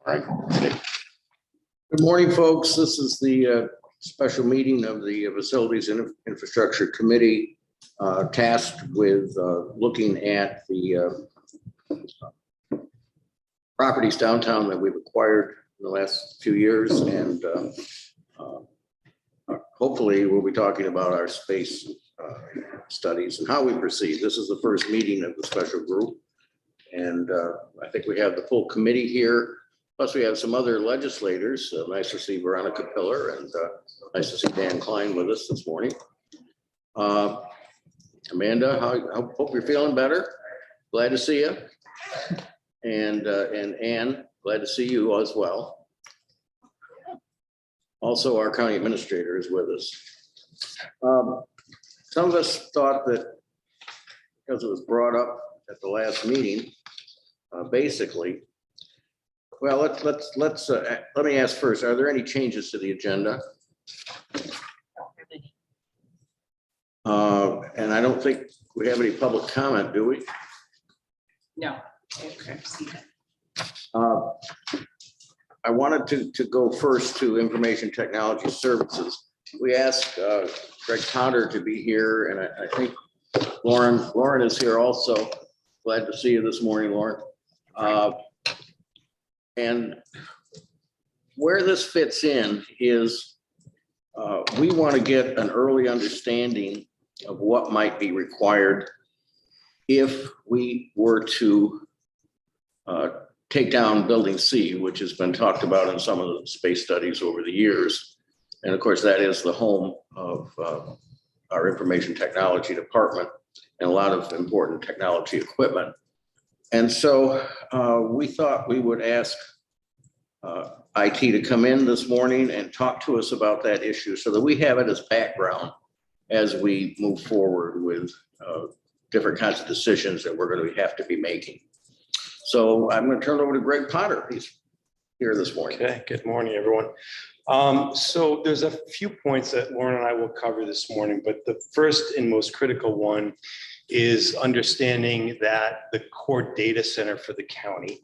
All right. Good morning, folks. This is the special meeting of the Facilities and Infrastructure Committee tasked with looking at the properties downtown that we've acquired in the last few years, and hopefully we'll be talking about our space studies and how we proceed. This is the first meeting of the special group, and I think we have the full committee here. Plus, we have some other legislators. Nice to see Veronica Pillar, and nice to see Dan Klein with us this morning. Amanda, I hope you're feeling better. Glad to see you. And Ann, glad to see you as well. Also, our county administrator is with us. Some of us thought that because it was brought up at the last meeting, basically. Well, let me ask first, are there any changes to the agenda? And I don't think we have any public comment, do we? No. Okay. I wanted to go first to Information Technology Services. We asked Greg Potter to be here, and I think Lauren is here also. Glad to see you this morning, Lauren. And where this fits in is we want to get an early understanding of what might be required if we were to take down Building C, which has been talked about in some of the space studies over the years. And of course, that is the home of our information technology department and a lot of important technology equipment. And so we thought we would ask IT to come in this morning and talk to us about that issue so that we have it as background as we move forward with different kinds of decisions that we're going to have to be making. So I'm going to turn it over to Greg Potter. He's here this morning. Okay, good morning, everyone. So there's a few points that Lauren and I will cover this morning, but the first and most critical one is understanding that the core data center for the county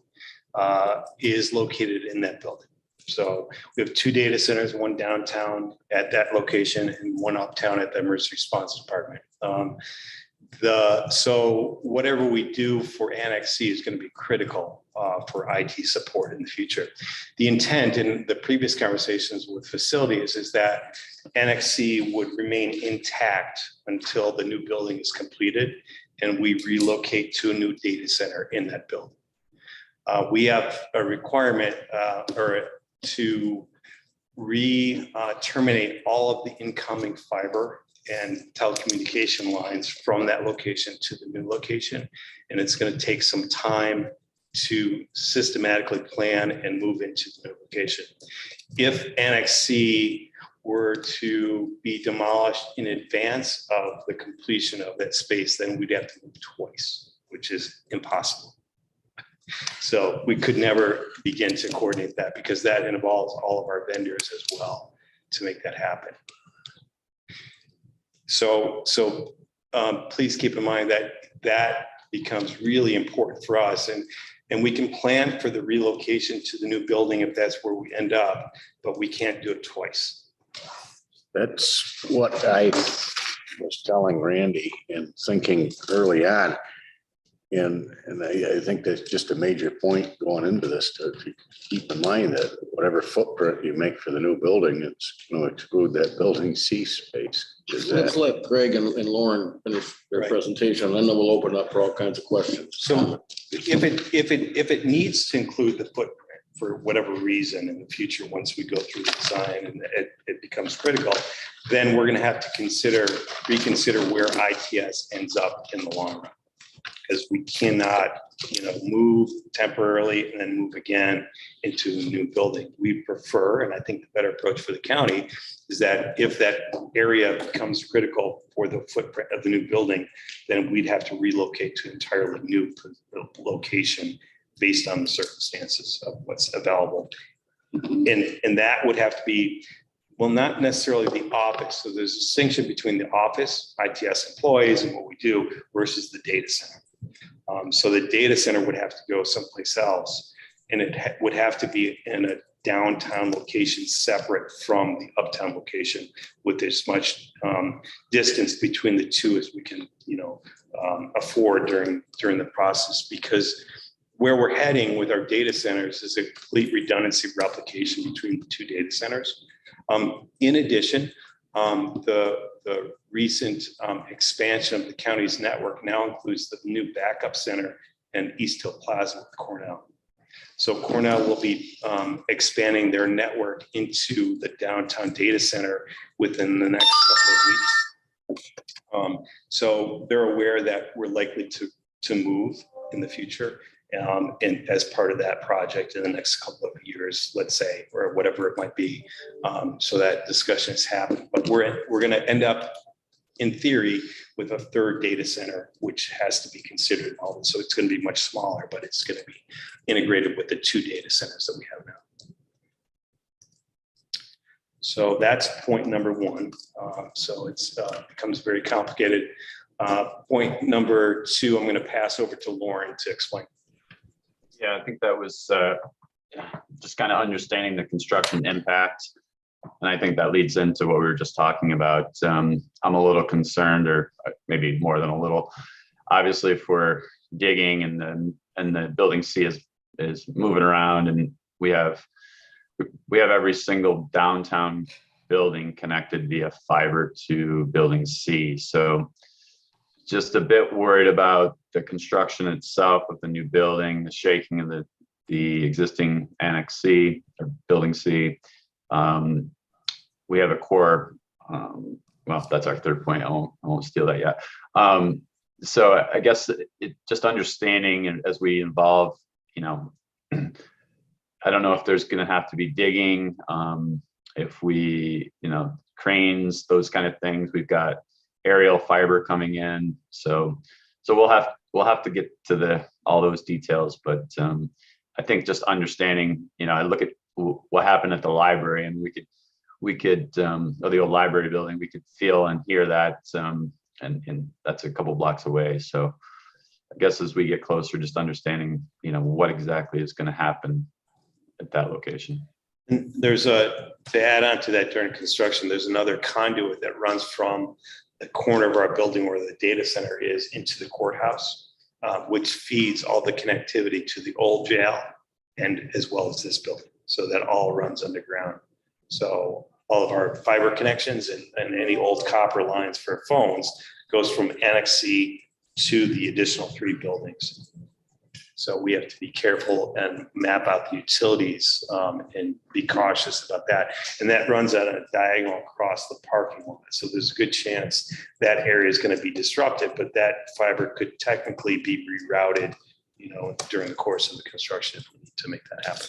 is located in that building. So we have two data centers, one downtown at that location and one uptown at the emergency response department. So whatever we do for Annex C is going to be critical for IT support in the future. The intent in the previous conversations with facilities is that Annex C would remain intact until the new building is completed and we relocate to a new data center in that building. We have a requirement to terminate all of the incoming fiber and telecommunication lines from that location to the new location. And it's going to take some time to systematically plan and move into the new location. If Annex C were to be demolished in advance of the completion of that space, then we'd have to move twice, which is impossible. So we could never begin to coordinate that because that involves all of our vendors as well to make that happen. So please keep in mind that becomes really important for us, and we can plan for the relocation to the new building if that's where we end up, but we can't do it twice. That's what I was telling Randy and thinking early on. And I think that's just a major point going into this to keep in mind that whatever footprint you make for the new building, it's going to exclude that Building C space. Let's let Greg and Lauren finish their presentation, and then we'll open up for all kinds of questions. So if it needs to include the footprint for whatever reason in the future, once we go through the design and it becomes critical, then we're going to have to reconsider where ITS ends up in the long run. Because we cannot, move temporarily and then move again into a new building. We prefer, and I think the better approach for the county is that if that area becomes critical for the footprint of the new building, then we'd have to relocate to an entirely new location based on the circumstances of what's available. And that would have to be, well, not necessarily the office. So there's a distinction between the office, ITS employees and what we do versus the data center. So the data center would have to go someplace else. and it would have to be in a downtown location separate from the uptown location with as much distance between the two as we can, afford during the process, because where we're heading with our data centers is a complete redundancy replication between the two data centers. In addition, the recent expansion of the county's network now includes the new backup center and East Hill Plaza with Cornell. So Cornell will be expanding their network into the downtown data center within the next couple of weeks. So they're aware that we're likely to move in the future, and as part of that project in the next couple of years, let's say, or whatever it might be. So that discussion has happened, but we're going to end up, in theory, with a third data center, which has to be considered. So it's going to be much smaller, but it's going to be integrated with the two data centers that we have now. So that's point number one. So it's becomes very complicated. Point number two, I'm going to pass over to Lauren to explain. Yeah, I think that was just kind of understanding the construction impact. And I think that leads into what we were just talking about. I'm a little concerned, or maybe more than a little. Obviously, if we're digging and the building C is moving around, and we have every single downtown building connected via fiber to building C. So just a bit worried about the construction itself of the new building, the shaking of the existing Annex C or building C. We have a core, well, that's our third point. I won't steal that yet. So I guess just understanding, and as we involve, I don't know if there's going to have to be digging, if we, cranes, those kind of things. We've got aerial fiber coming in, so we'll have to get to all those details. But I think just understanding, I look at what happened at the library, and we could or the old library building, we could feel and hear that, and that's a couple blocks away. So I guess as we get closer, just understanding, what exactly is going to happen at that location. And there's to add on to that, during construction, there's another conduit that runs from the corner of our building where the data center is into the courthouse, which feeds all the connectivity to the old jail and as well as this building. So that all runs underground. So all of our fiber connections and any old copper lines for phones goes from Annex C to the additional 3 buildings. So we have to be careful and map out the utilities and be cautious about that. And that runs on a diagonal across the parking lot. So there's a good chance that area is going to be disrupted, but that fiber could technically be rerouted, during the course of the construction if we need to make that happen.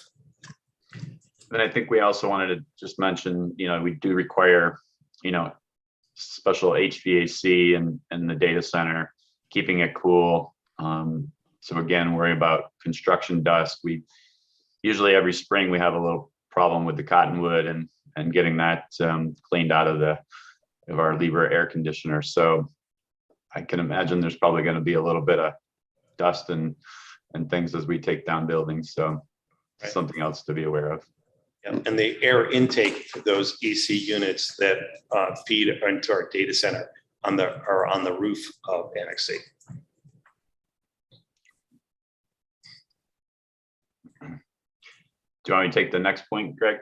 And I think we also wanted to just mention, we do require, special HVAC and the data center, keeping it cool. So again, worry about construction dust. We usually every spring we have a little problem with the cottonwood and getting that cleaned out of our Libra air conditioner. So I can imagine there's probably going to be a little bit of dust and things as we take down buildings. So Right. Something else to be aware of. Yeah, and the air intake for those EC units that feed into our data center are on the roof of Annex C. Do you want me to take the next point, Greg?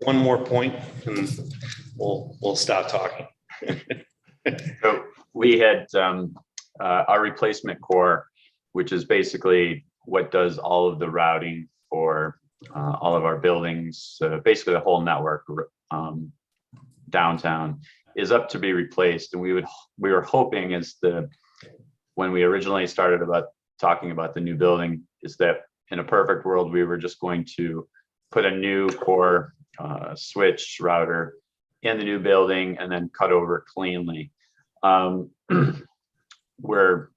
One more point, and we'll stop talking. So we had our replacement core, which is basically what does all of the routing for all of our buildings, basically the whole network downtown, is up to be replaced. And we were hoping, when we originally started talking about the new building, is that in a perfect world we were just going to put a new core switch router in the new building and then cut over cleanly. Where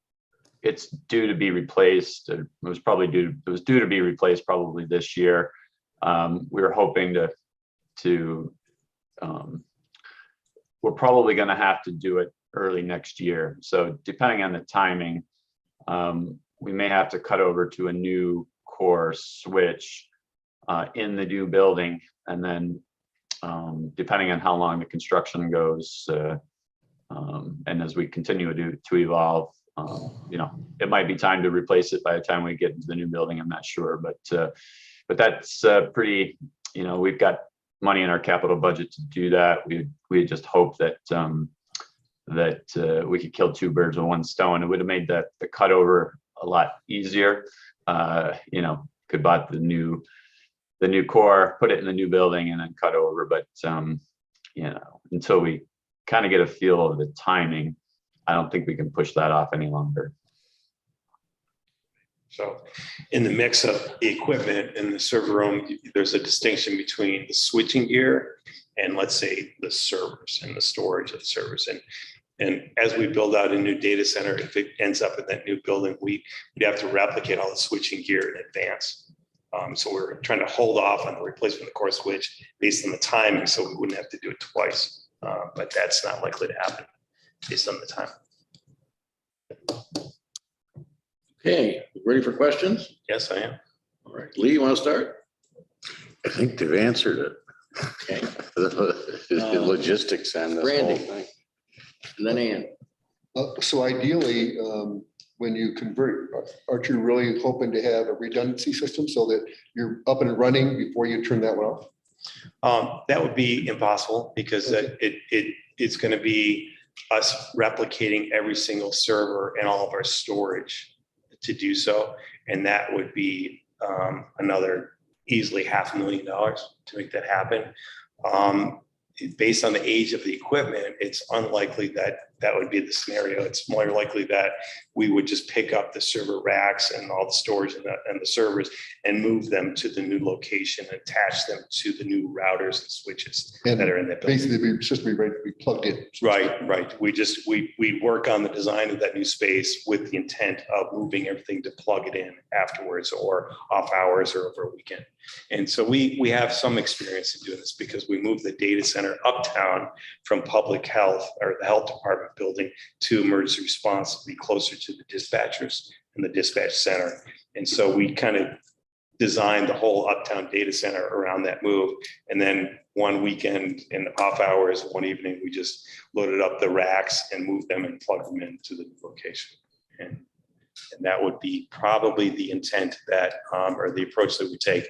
it's due to be replaced, it was due to be replaced probably this year. We were hoping to we're probably going to have to do it early next year. So depending on the timing, we may have to cut over to a new core switch in the new building. And then depending on how long the construction goes, and as we continue to evolve, it might be time to replace it by the time we get into the new building. I'm not sure, but that's pretty, we've got money in our capital budget to do that. We just hope that we could kill two birds with one stone. It would have made the cutover a lot easier. Could buy the new core, put it in the new building, and then cut over. But until we kind of get a feel of the timing, I don't think we can push that off any longer. So in the mix of the equipment in the server room, there's a distinction between the switching gear and, let's say, the servers and the storage of the servers. And as we build out a new data center, if it ends up in that new building, we'd have to replicate all the switching gear in advance. So we're trying to hold off on the replacement of the core switch based on the timing, so we wouldn't have to do it twice. But that's not likely to happen based on the time. Okay, ready for questions? Yes, I am. All right, Lee, you want to start? I think they've answered it. Okay, The logistics and this whole Randy. thing. and then Ann. So ideally, when you convert, aren't you really hoping to have a redundancy system so that you're up and running before you turn that one off? That would be impossible because it's going to be us replicating every single server and all of our storage to do so. And that would be another easily $500,000 to make that happen. Based on the age of the equipment, it's unlikely that would be the scenario. It's more likely that we would just pick up the server racks and all the storage and the servers and move them to the new location, and attach them to the new routers and switches And that are in that building. basically, the system be ready to be plugged in. Right. We work on the design of that new space with the intent of moving everything to plug it in afterwards or off hours or over a weekend. And so we have some experience in doing this because we moved the data center uptown from public health or the health department building to emergency response to be closer to the dispatchers and the dispatch center. And so we kind of designed the whole uptown data center around that move. And then one weekend in off hours, one evening, we just loaded up the racks and moved them and plugged them into the new location. And that would be probably the intent that, or the approach that we take.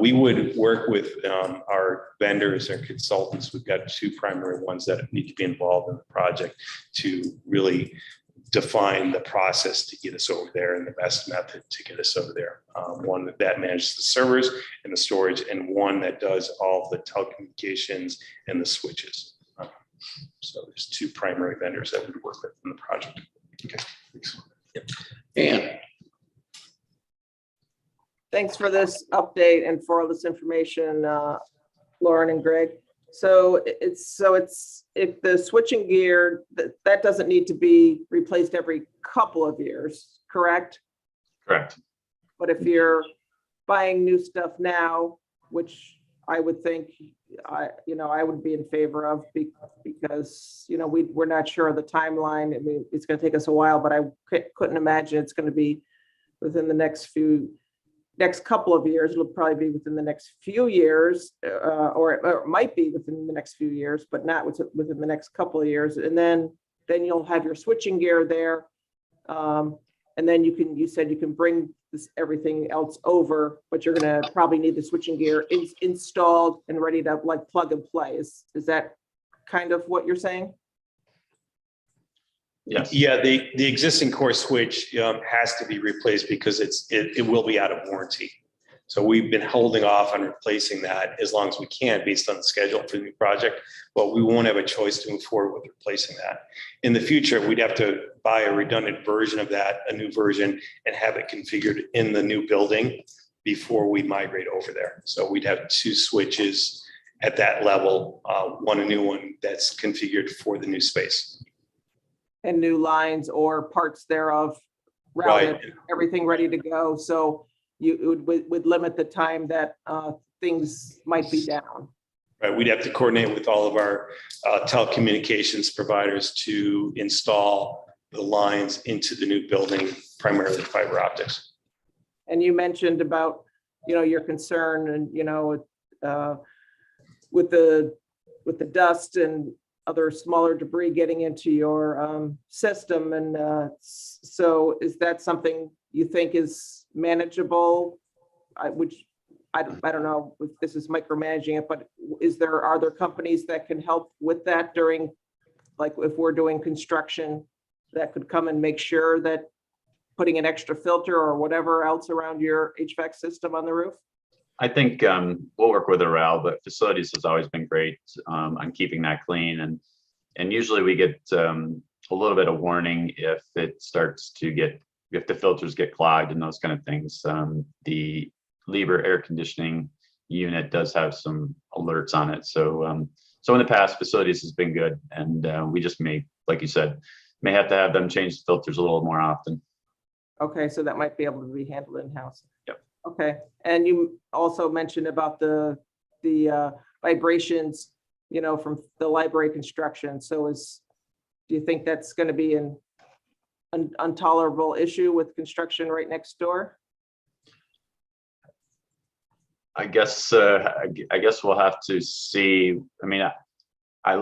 We would work with our vendors and consultants. We've got two primary ones that need to be involved in the project to really define the process to get us over there and the best method to get us over there. One that manages the servers and the storage, and one that does all the telecommunications and the switches. So there's two primary vendors that we work with in the project. Okay, thanks. Yep. Ann, Thanks for this update and for all this information, Lauren and Greg. So it's if the switching gear, that doesn't need to be replaced every couple of years, correct? Correct. But if you're buying new stuff now, which I would think, I would be in favor of because, we're not sure of the timeline. I mean, it's going to take us a while, but I couldn't imagine it's going to be within the next couple of years. It'll probably be within the next few years, or it might be within the next few years, but not within the next couple of years. And then you'll have your switching gear there. And then you said you can bring everything else over, but you're going to probably need the switching gear installed and ready to plug and play. Is that kind of what you're saying? Yes. Yeah, the existing core switch has to be replaced because it will be out of warranty. So we've been holding off on replacing that as long as we can based on the schedule for the new project, but we won't have a choice to move forward with replacing that. In the future, we'd have to buy a redundant version of that, a new version, and have it configured in the new building before we migrate over there. So we'd have two switches at that level, a new one that's configured for the new space. And new lines or parts thereof, routed, Right. everything ready to go. So you would limit the time that things might be down. Right, we'd have to coordinate with all of our telecommunications providers to install the lines into the new building, primarily fiber optics. And you mentioned about your concern and, with the dust and other smaller debris getting into your system. And so is that something you think is manageable? I don't know if this is micromanaging it, but are there companies that can help with that during, like if we're doing construction, that could come and make sure that putting an extra filter or whatever else around your HVAC system on the roof? I think we'll work with Aral, but facilities has always been great on keeping that clean. And usually we get a little bit of warning if it starts to if the filters get clogged and those kind of things. The Lieber air conditioning unit does have some alerts on it. So in the past, facilities has been good. And we just like you said, may have to have them change the filters a little more often. Okay, so that might be able to be handled in-house. Yep. Okay, and you also mentioned about the vibrations, from the library construction. So do you think that's going to be an intolerable issue with construction right next door? I guess we'll have to see. I mean, I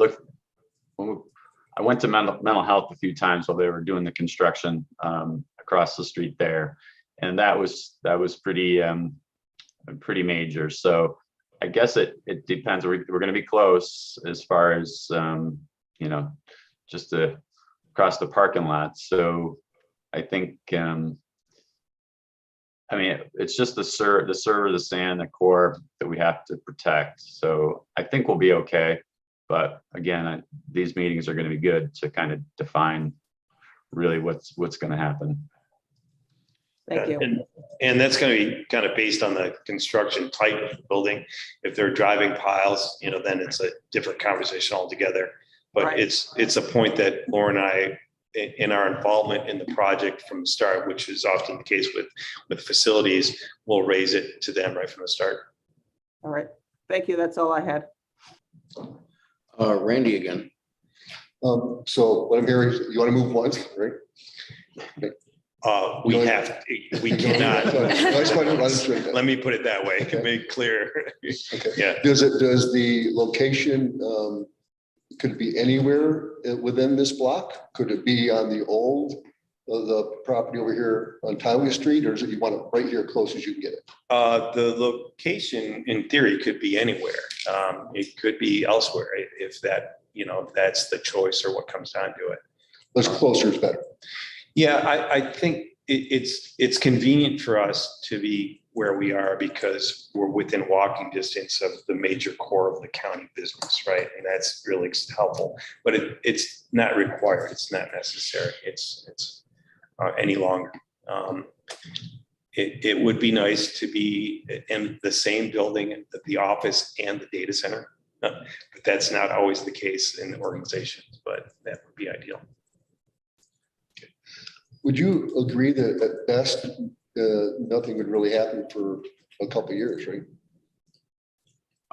went to mental health a few times while they were doing the construction across the street there, and that was pretty major. So I guess it depends. We're going to be close as far as just across the parking lot. So I think it's just the server, the sand, the core that we have to protect. So I think we'll be okay. But again, these meetings are going to be good to kind of define really what's going to happen. Thank you. And that's going to be kind of based on the construction type of the building. If they're driving piles, then it's a different conversation altogether. But Right. it's a point that Laura and I, in our involvement in the project from the start, which is often the case with facilities, we'll raise it to them right from the start. All right. Thank you. That's all I had. Randy again. So what I'm hearing is you want to move once, right? We I cannot. just want to understand that. Let me put it that way, to make clear. Okay. Yeah. Does the location, could it be anywhere within this block? Could it be on the the property over here on Tioga Street, or is it you want it right here close as you can get it? The location in theory could be anywhere. It could be elsewhere if that's the choice or what comes down to it. As closer is better. Yeah, I think it's convenient for us to be where we are because we're within walking distance of the major core of the county business, right? And that's really helpful, but it's not required. It's not necessary. It's any longer. It would be nice to be in the same building, the office and the data center, but that's not always the case in organizations, but that would be ideal. Would you agree that at best, nothing would really happen for a couple of years, right?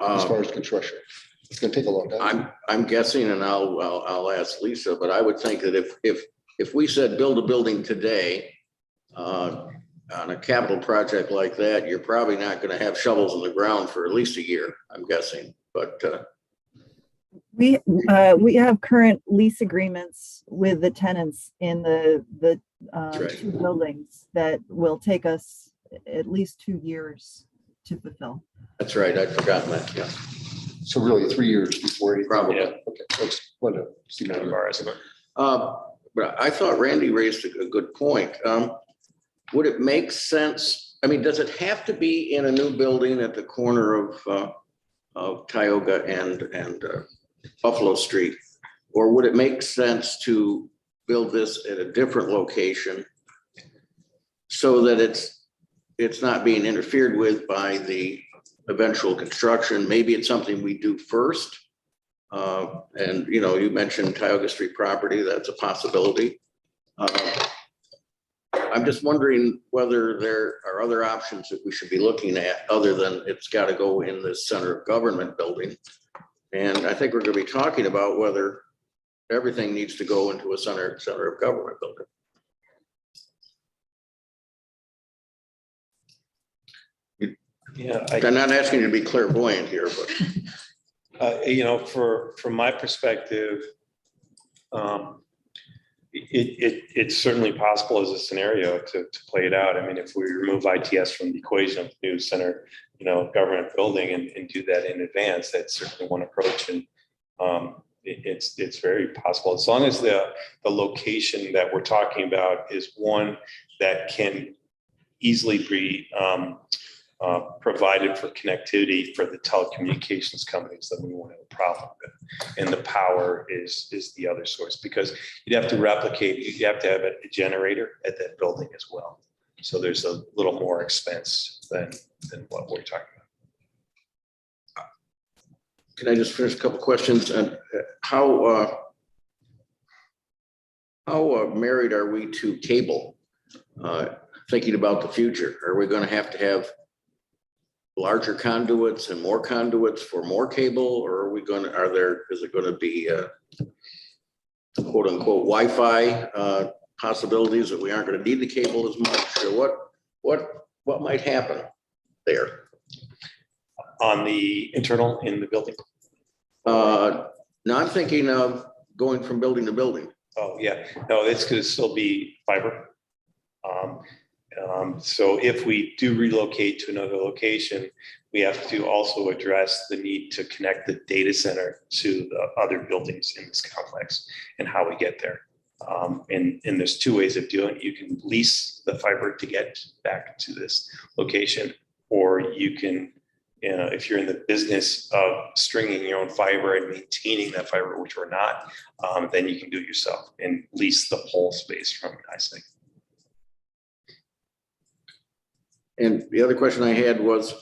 As far as construction, it's going to take a long time. I'm guessing, and I'll ask Lisa, but I would think that if we said build a building today, on a capital project like that, you're probably not going to have shovels in the ground for at least a year, I'm guessing, but. We have current lease agreements with the tenants in the right. two buildings that will take us at least 2 years to fulfill. That's right. I'd forgotten that. Yeah. So really 3 years before you Probably. Yeah. Okay. Let's let it see Kind of now. ours. But I thought Randy raised a good point. Would it make sense? I mean, does it have to be in a new building at the corner of Tioga and Buffalo Street? Or would it make sense to build this at a different location so that it's not being interfered with by the eventual construction? Maybe it's something we do first. And you mentioned Tioga Street property, that's a possibility. I'm just wondering whether there are other options that we should be looking at other than it's got to go in the center of government building. And I think we're going to be talking about whether everything needs to go into a center of government building. Yeah, I'm not asking you to be clairvoyant here, but from my perspective, it's certainly possible as a scenario to play it out. I mean, if we remove ITS from the equation of the new center, government building and do that in advance, that's certainly one approach. And it's very possible as long as the location that we're talking about is one that can easily be provided for connectivity for the telecommunications companies that we won't have a problem with. And the power is the other source, because you'd have to replicate, you have to have a generator at that building as well. So there's a little more expense than what we're talking about. can I just finish a couple questions? And how married are we to cable? Thinking about the future, are we going to have larger conduits and more conduits for more cable, or is it going to be quote unquote Wi-Fi possibilities that we aren't going to need the cable as much? Or what might happen there? On the internal in the building? No, I'm thinking of going from building to building. Oh, yeah. No, it's going to still be fiber. So if we do relocate to another location, we have to also address the need to connect the data center to the other buildings in this complex and how we get there. And there's two ways of doing it. You can lease the fiber to get back to this location, or you can, if you're in the business of stringing your own fiber and maintaining that fiber, which we're not, then you can do it yourself and lease the whole space from ISIC. And the other question I had was,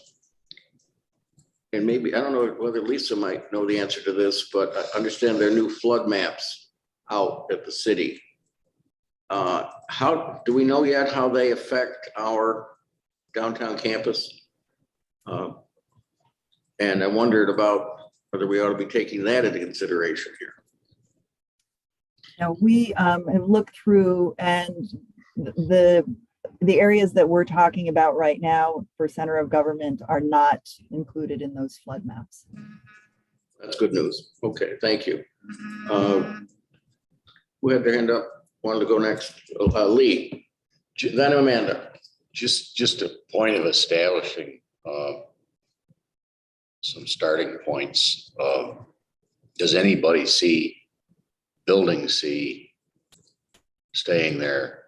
and maybe, I don't know whether Lisa might know the answer to this, but I understand there are new flood maps out at the city. How do we know yet how they affect our downtown campus? And I wondered about whether we ought to be taking that into consideration here. Now, we have looked through, and the areas that we're talking about right now for center of government are not included in those flood maps. That's good news. Okay, thank you. Who had their hand up? Wanted to go next? Lee, then Amanda. Just a point of establishing some starting points. Does anybody see building C staying there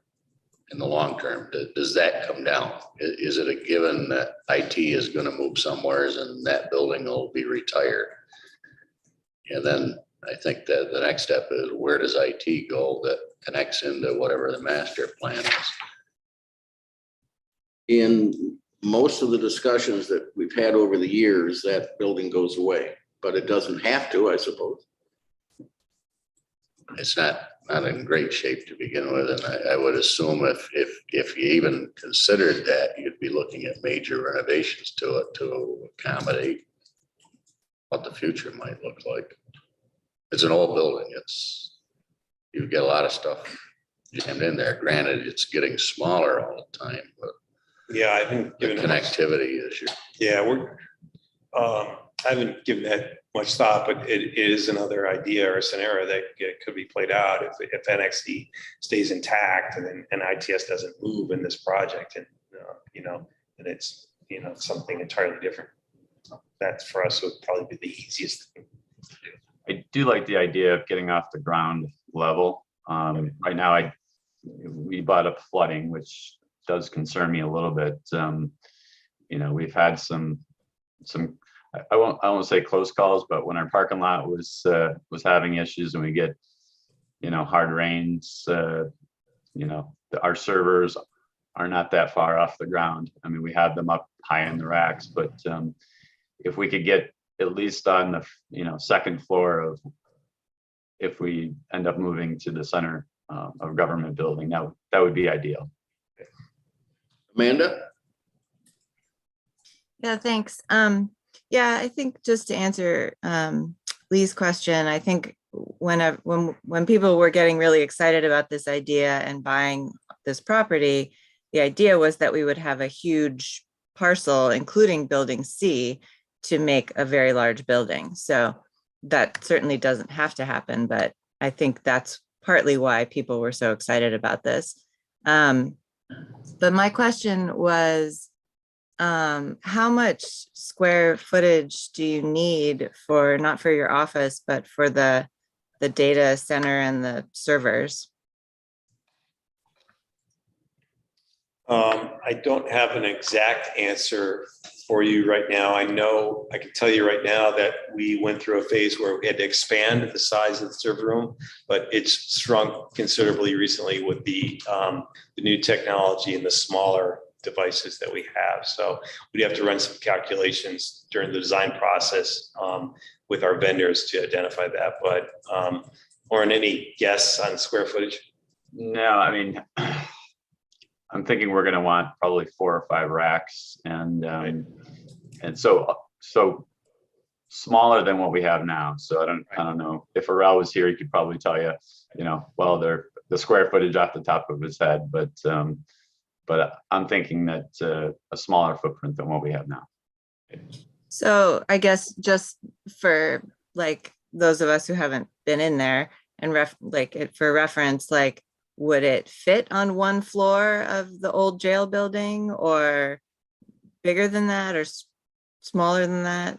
in the long term? Does that come down? Is it a given that IT is going to move somewhere and that building will be retired? And then I think that the next step is, where does IT go that connects into whatever the master plan is? In most of the discussions that we've had over the years, that building goes away, but it doesn't have to, I suppose. It's not in great shape to begin with, and I would assume if you even considered that, you'd be looking at major renovations to it to accommodate what the future might look like. It's an old building. You've got a lot of stuff jammed in there. Granted, it's getting smaller all the time, but Yeah, I haven't the given connectivity is your. Yeah, I haven't given that much thought, but it is another idea or a scenario that could be played out if NXT stays intact and ITS doesn't move in this project, and and it's something entirely different. That for us would probably be the easiest thing to do. I do like the idea of getting off the ground level. Right now, we brought up flooding, which does concern me a little bit. We've had some I won't say close calls, but when our parking lot was having issues and we get hard rains, our servers are not that far off the ground. I mean, we have them up high in the racks, but if we could get at least on the second floor of, if we end up moving to the center of government building, that would be ideal. Amanda? Yeah, thanks. Yeah, I think just to answer Lee's question, I think when people were getting really excited about this idea and buying this property, the idea was that we would have a huge parcel, including building C, to make a very large building. So that certainly doesn't have to happen, but I think that's partly why people were so excited about this. But my question was, how much square footage do you need for, not for your office, but for the data center and the servers? I don't have an exact answer for you right now. I know, I can tell you right now that we went through a phase where we had to expand the size of the server room, but it's shrunk considerably recently with the new technology and the smaller devices that we have. So we'd have to run some calculations during the design process with our vendors to identify that. But Lauren, any guess on square footage? No, I mean, I'm thinking we're gonna want probably 4 or 5 racks and so smaller than what we have now. So I don't know if Pharrell was here, he could probably tell you, well, they're the square footage off the top of his head, but I'm thinking that a smaller footprint than what we have now. So I guess just for like those of us who haven't been in there and for reference, like, would it fit on one floor of the old jail building, or bigger than that, or smaller than that?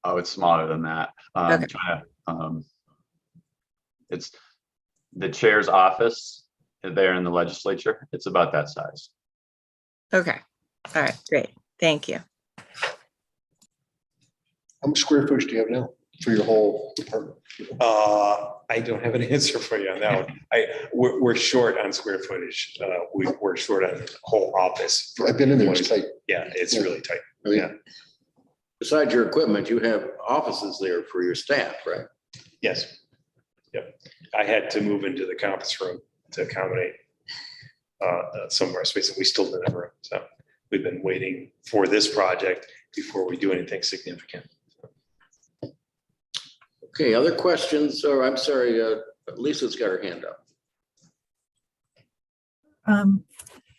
Oh, it's smaller than that. Okay. It's the chair's office there in the legislature. It's about that size. Okay. All right, great. Thank you. How much square footage do you have now for your whole department? I don't have an answer for you on that one. We're short on square footage. We're short on the whole office. I've been in there, it's tight. Yeah, it's really tight. Yeah. Besides your equipment, you have offices there for your staff, right? Yes. Yep. I had to move into the conference room to accommodate some of our space, and we still didn't have room. So we've been waiting for this project before we do anything significant. Okay, other questions? Or I'm sorry, Lisa's got her hand up.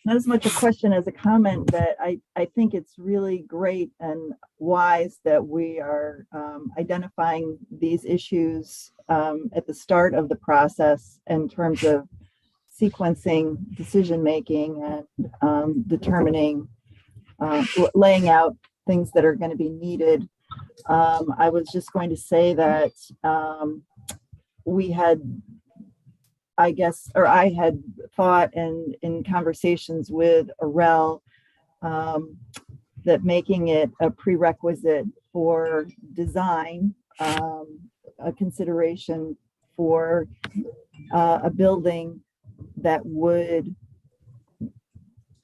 Not as much a question as a comment, that I think it's really great and wise that we are identifying these issues at the start of the process in terms of sequencing decision-making and determining, laying out things that are going to be needed. I was just going to say that we had, I guess, or I had thought in conversations with Arel that making it a prerequisite for design, a consideration for a building that would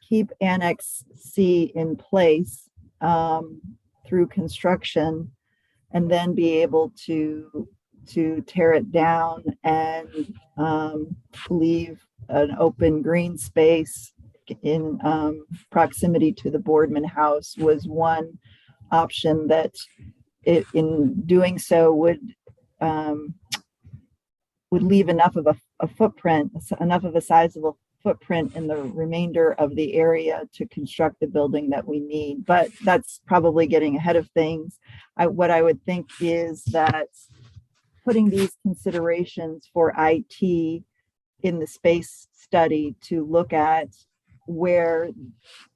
keep Annex C in place through construction, and then be able to tear it down and leave an open green space in proximity to the Boardman House was one option that in doing so would leave enough of a footprint, enough of a sizable footprint in the remainder of the area to construct the building that we need. But that's probably getting ahead of things. What I would think is that putting these considerations for IT in the space study to look at where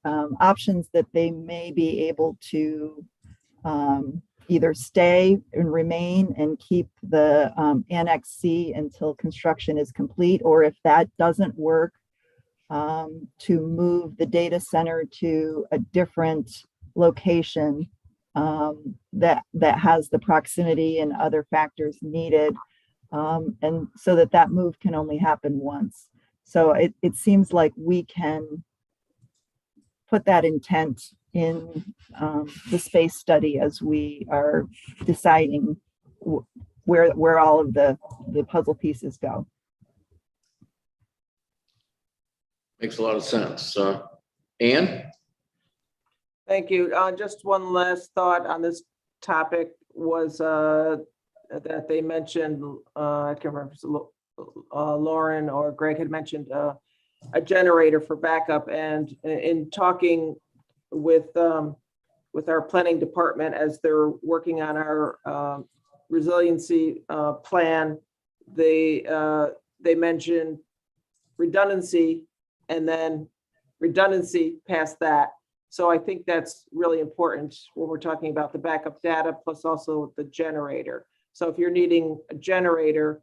options that they may be able to either stay and remain and keep the Annex C until construction is complete, or if that doesn't work, to move the data center to a different location that has the proximity and other factors needed, and so that move can only happen once. So it seems like we can put that intent in the space study as we are deciding where all of the puzzle pieces go. Makes a lot of sense. Ann? Thank you. Just one last thought on this topic was that they mentioned, I can't remember if it's Lauren or Greg had mentioned a generator for backup. And in talking with our planning department as they're working on our resiliency plan, they mentioned redundancy and then redundancy past that. So I think that's really important when we're talking about the backup data plus also the generator. So if you're needing a generator,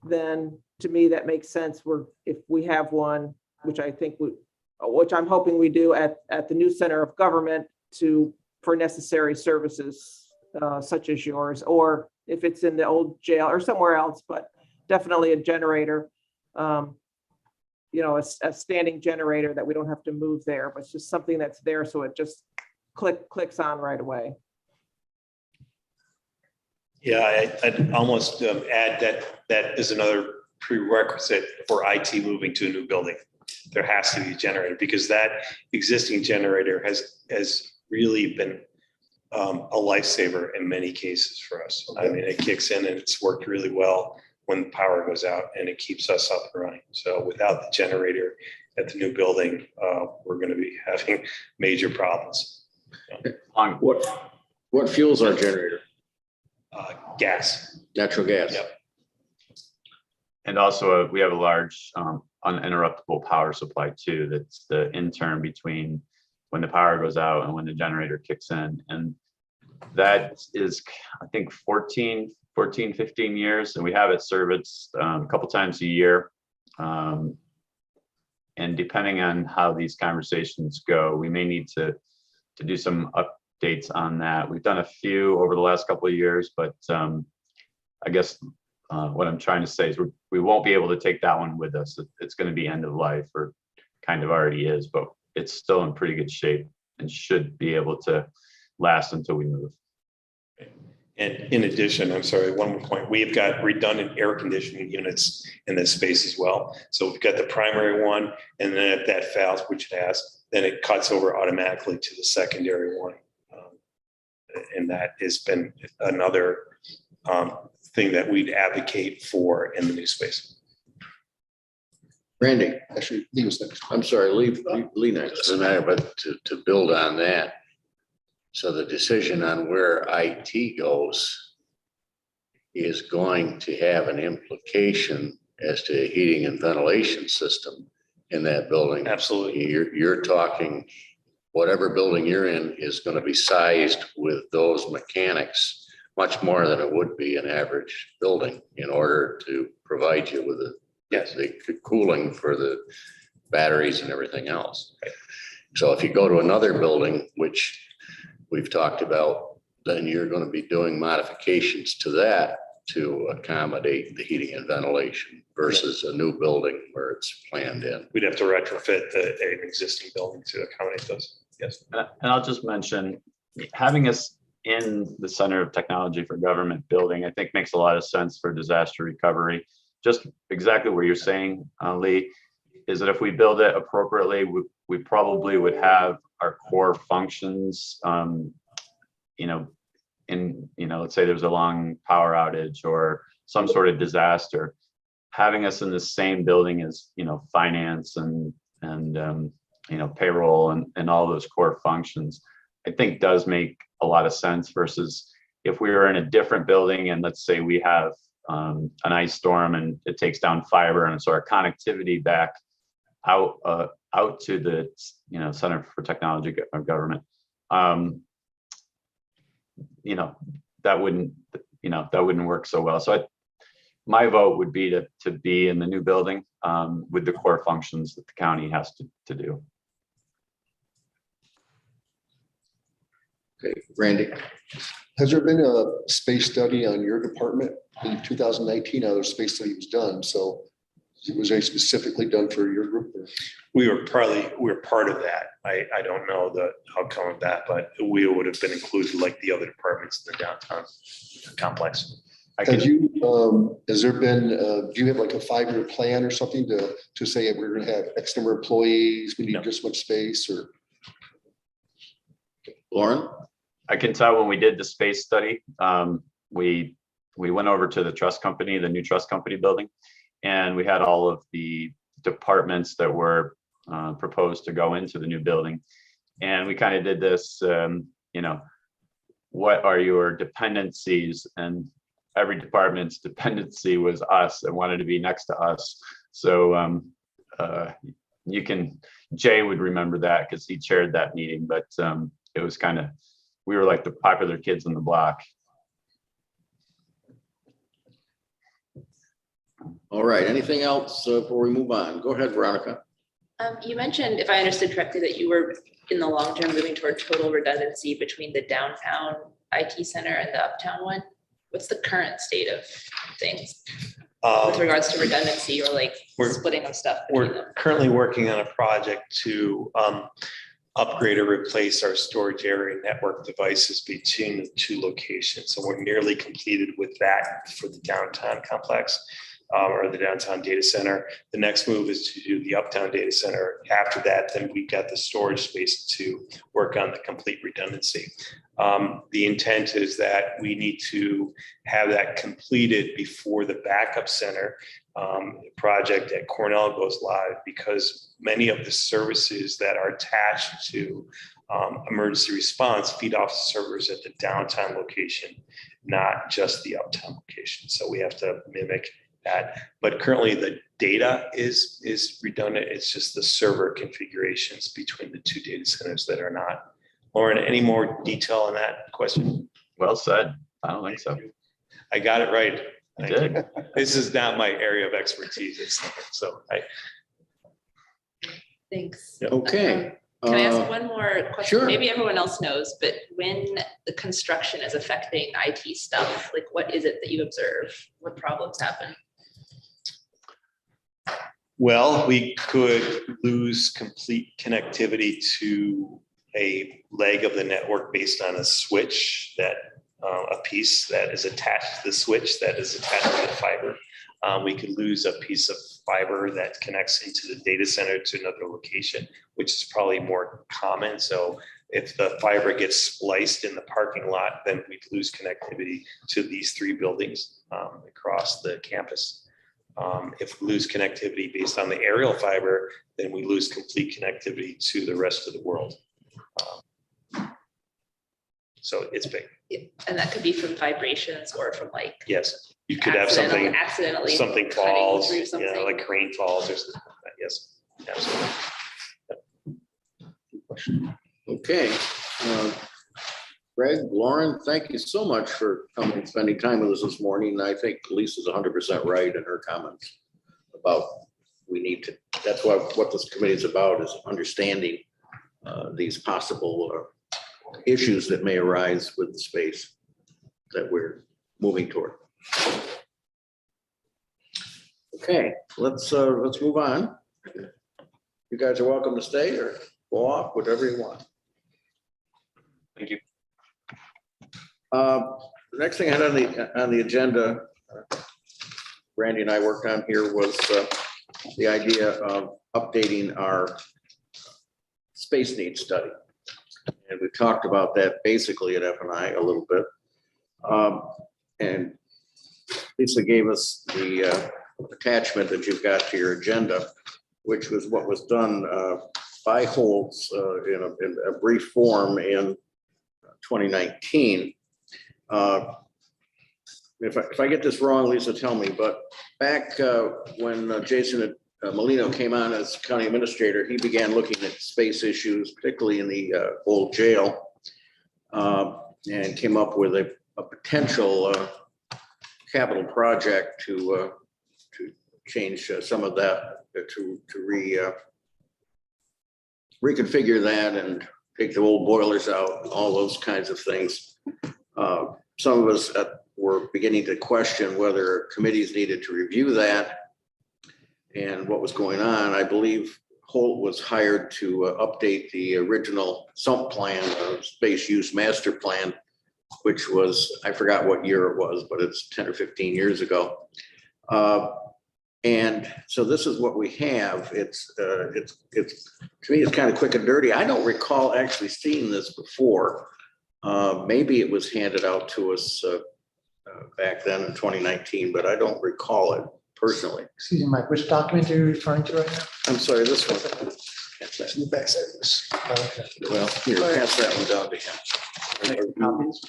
then to me that makes sense. If we have one, which I'm hoping we do at the new center of government for necessary services such as yours, or if it's in the old jail or somewhere else, but definitely a generator. A standing generator that we don't have to move there, but it's just something that's there. So it just clicks on right away. Yeah, I'd almost add that is another prerequisite for IT moving to a new building. There has to be a generator because that existing generator has really been a lifesaver in many cases for us. I mean, it kicks in and it's worked really well when the power goes out and it keeps us up and running. So without the generator at the new building, we're going to be having major problems. What fuels our generator? Gas. Natural gas. Yep. And also we have a large uninterruptible power supply too. That's the interim between when the power goes out and when the generator kicks in. And that is, I think 15 years, and we have it serviced a couple times a year. And depending on how these conversations go, we may need to do some updates on that. We've done a few over the last couple of years, but I guess what I'm trying to say is we won't be able to take that one with us. It's going to be end of life, or kind of already is, but it's still in pretty good shape and should be able to last until we move. And in addition, I'm sorry, one more point. We've got redundant air conditioning units in this space as well. So we've got the primary one, and then if that fails, which it has, then it cuts over automatically to the secondary one. And that has been another thing that we'd advocate for in the new space. Randy, Actually, Lee was next. I'm sorry, Lee next. Doesn't matter, but to build on that, so the decision on where IT goes is going to have an implication as to a heating and ventilation system in that building. Absolutely. You're talking, whatever building you're in is going to be sized with those mechanics much more than it would be an average building in order to provide you with the cooling for the batteries and everything else. So if you go to another building, which we've talked about, then you're going to be doing modifications to that to accommodate the heating and ventilation versus a new building where it's planned in. We'd have to retrofit an existing building to accommodate those. Yes. And I'll just mention, having us in the Center of Technology for Government building, I think makes a lot of sense for disaster recovery. Just exactly what you're saying, Lee, is that if we build it appropriately, we probably would have our core functions, let's say there's a long power outage or some sort of disaster, having us in the same building as, finance and payroll and all those core functions, I think does make a lot of sense versus if we were in a different building and let's say we have an ice storm and it takes down fiber and so our connectivity back out to the Center for Technology of Government, that wouldn't work so well. So my vote would be to be in the new building with the core functions that the county has to do. Okay, Randy. Has there been a space study on your department in 2019? Now, there's a space study was done. So was it specifically done for your group? We were part of that. I don't know the outcome of that, but we would have been included like the other departments in the downtown complex. Has there been, do you have like a 5-year plan or something to say we're going to have X number of employees, we need this much space, or? Lauren? I can tell when we did the space study, we went over to the trust company, the new trust company building, and we had all of the departments that were proposed to go into the new building. And we kind of did this, you know, what are your dependencies? And every department's dependency was us and wanted to be next to us. So you can, Jay would remember that because he chaired that meeting, but it was kind of, we were like the popular kids on the block. All right, anything else before we move on? Go ahead, Veronica. You mentioned, if I understood correctly, that you were in the long term moving toward total redundancy between the downtown IT center and the uptown one. What's the current state of things with regards to redundancy or like splitting of stuff? We're currently working on a project to upgrade or replace our storage area network devices between the two locations. So we're nearly completed with that for the downtown complex. Or the downtown data center. The next move is to do the uptown data center. After that, then we've got the storage space to work on the complete redundancy. The intent is that we need to have that completed before the backup center project at Cornell goes live, because many of the services that are attached to emergency response feed off the servers at the downtown location, not just the uptown location. So we have to mimic that, but currently the data is redundant. It's just the server configurations between the two data centers that are not. Lauren, any more detail on that question? Well said. I don't think so. I got it right. I did. This is not my area of expertise. Thanks. Okay. Can I ask one more question? Sure. Maybe everyone else knows, but when the construction is affecting IT stuff, like what is it that you observe? What problems happen? Well, we could lose complete connectivity to a leg of the network based on a switch that a piece that is attached to the switch that is attached to the fiber. We could lose a piece of fiber that connects into the data center to another location, which is probably more common. So if the fiber gets spliced in the parking lot, then we'd lose connectivity to these three buildings across the campus. If we lose connectivity based on the aerial fiber, then we lose complete connectivity to the rest of the world. So it's big. And that could be from vibrations or from like. Yes, you could have something accidentally something cutting falls, through you something. know, like crane falls or something like that. Yes, absolutely. Okay. Greg, Lauren, thank you so much for coming and spending time with us this morning. I think Lisa's 100% right in her comments about we need to, that's what this committee is about, is understanding these possible issues that may arise with the space that we're moving toward. Okay, let's move on. You guys are welcome to stay or go off, whatever you want. Thank you. The next thing I had on the agenda, Randy and I worked on here was the idea of updating our space needs study. And we talked about that basically at F&I a little bit. And Lisa gave us the attachment that you've got to your agenda, which was what was done by Holtz in a brief form in 2019. If I get this wrong, Lisa, tell me, but back when Jason Molino came on as county administrator, he began looking at space issues, particularly in the old jail, and came up with a potential capital project to change some of that, to reconfigure that and take the old boilers out, all those kinds of things. Some of us were beginning to question whether committees needed to review that and what was going on. I believe Holt was hired to update the original SUMP plan, space use master plan, which was, I forgot what year it was, but it's 10 or 15 years ago. And so this is what we have. It's to me, it's kind of quick and dirty. I don't recall actually seeing this before. Maybe it was handed out to us back then in 2019, but I don't recall it. personally. Excuse me, Mike, which document are you referring to right now? I'm sorry, this one. Pass that. The backside of this. Oh, okay. Well, here, pass that one down to Make him. copies.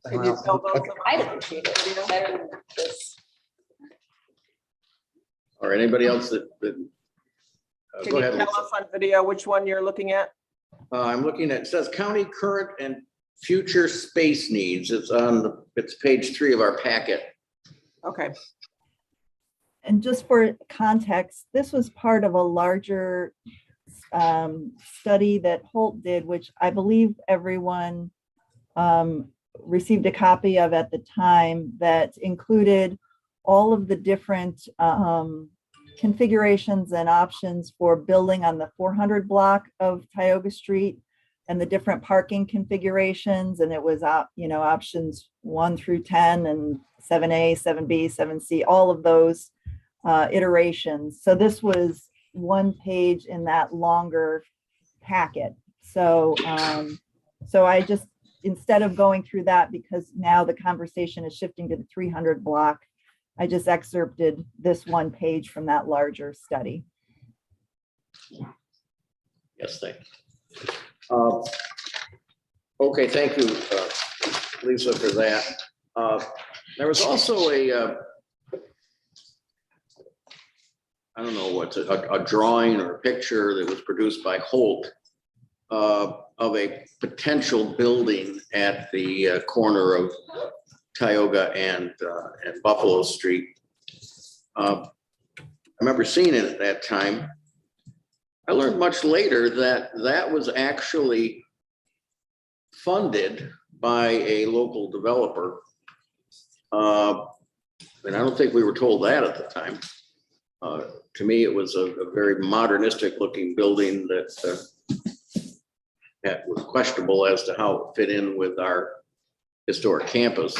Can you tell those? I'd appreciate it better than this. Or anybody else that, Can go you ahead. tell Lisa. us on video which one you're looking at? I'm looking at, it says county current and future space needs. It's page 3 of our packet. Okay, And just for context, this was part of a larger study that Holt did, which I believe everyone received a copy of at the time, that included all of the different configurations and options for building on the 400 block of Tioga Street and the different parking configurations. And it was, options 1 through 10 and 7A, 7B, 7C, all of those iterations. So this was one page in that longer packet. So, so I just, instead of going through that, because now the conversation is shifting to the 300 block, I just excerpted this one page from that larger study. Yes, thank you. Okay, thank you, Lisa, for that. There was also I don't know what's a drawing or a picture that was produced by Holt of a potential building at the corner of Tioga and Buffalo Street. I remember seeing it at that time. I learned much later that that was actually funded by a local developer. And I don't think we were told that at the time. To me, it was a very modernistic looking building that was questionable as to how it fit in with our historic campus.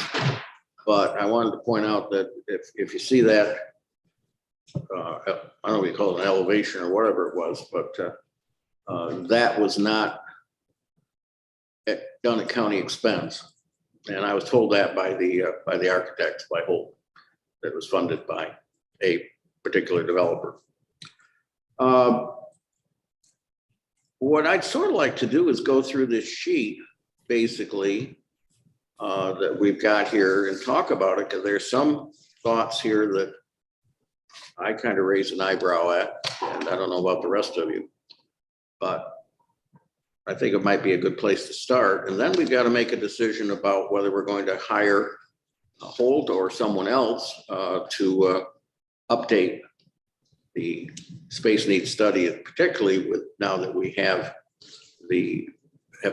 But I wanted to point out that if you see that, I don't know what you call it, an elevation or whatever it was, but that was not done at county expense. And I was told that by the architects, by Holt, that it was funded by a particular developer. What I'd sort of like to do is go through this sheet, basically, that we've got here and talk about it, because there's some thoughts here that I kind of raise an eyebrow at, and I don't know about the rest of you, but I think it might be a good place to start. And then we've got to make a decision about whether we're going to hire a Holt or someone else to update the space needs study, particularly with now that we have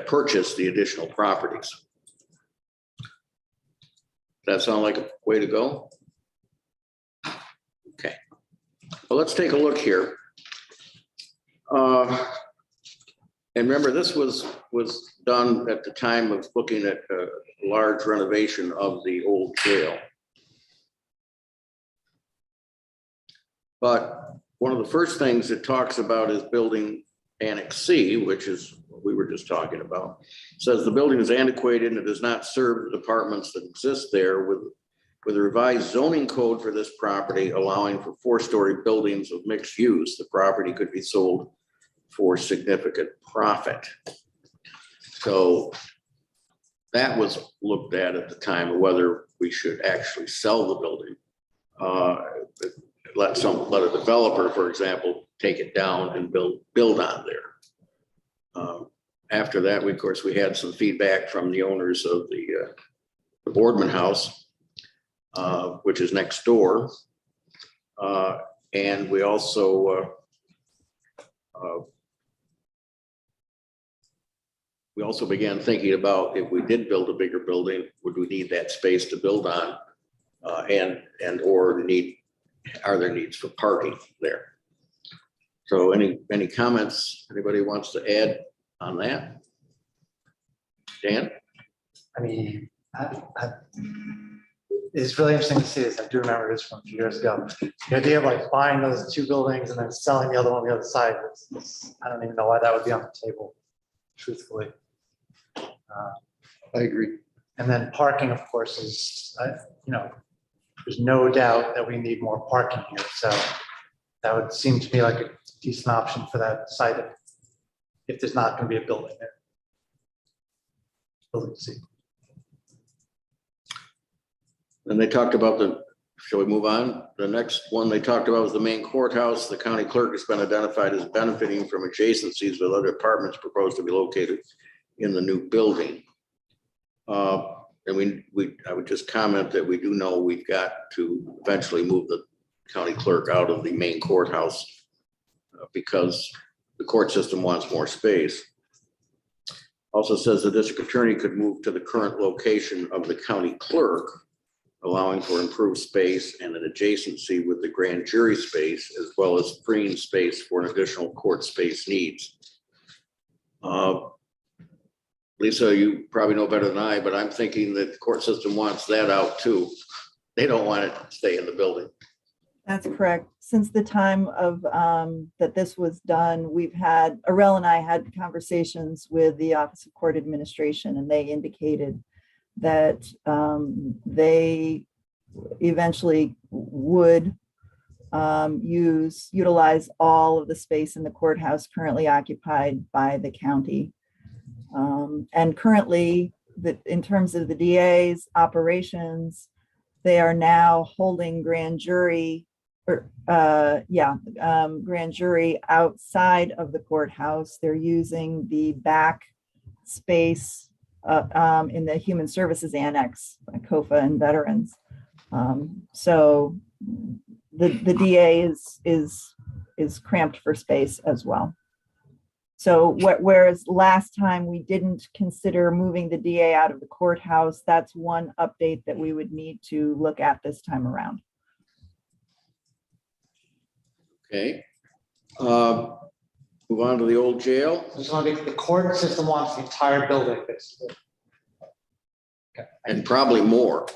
purchased the additional properties. Does that sound like a way to go? Okay. Well, let's take a look here. And remember, this was done at the time of looking at a large renovation of the old jail. But one of the first things it talks about is building Annex C, which is what we were just talking about. It says the building is antiquated and it does not serve the departments that exist there. With a revised zoning code for this property allowing for 4-story buildings of mixed use, the property could be sold for significant profit. So that was looked at the time of whether we should actually sell the building. Let a developer, for example, take it down and build on there. After that, of course, we had some feedback from the owners of the Boardman House, which is next door. And we also began thinking about, if we did build a bigger building, would we need that space to build on, are there needs for parking there? So any comments anybody wants to add on that? Dan? I mean, it's really interesting to see this. I do remember this from a few years ago. The idea of like buying those 2 buildings and then selling the other one on the other side, I don't even know why that would be on the table, truthfully. I agree. And then parking, of course, is, there's no doubt that we need more parking here. So that would seem to me like a decent option for that site if there's not going to be a building there. Building C. Then they talked about shall we move on? The next one they talked about was the main courthouse. The county clerk has been identified as benefiting from adjacencies with other apartments proposed to be located in the new building. And I would just comment that we do know we've got to eventually move the county clerk out of the main courthouse because the court system wants more space. Also says the district attorney could move to the current location of the county clerk, allowing for improved space and an adjacency with the grand jury space, as well as freeing space for an additional court space needs. Lisa, you probably know better than I, but I'm thinking that the court system wants that out too. They don't want it to stay in the building. That's correct. Since the time of that this was done, Arel and I had conversations with the Office of Court Administration, and they indicated that they eventually would utilize all of the space in the courthouse currently occupied by the county. And currently, in terms of the DA's operations, they are now holding grand jury grand jury outside of the courthouse. They're using the back space in the Human Services Annex, COFA and veterans. So the DA is cramped for space as well. So whereas last time we didn't consider moving the DA out of the courthouse, that's one update that we would need to look at this time around. Okay. Move on to the old jail. Just want to be, the court system wants the entire building, basically. Okay. And probably more.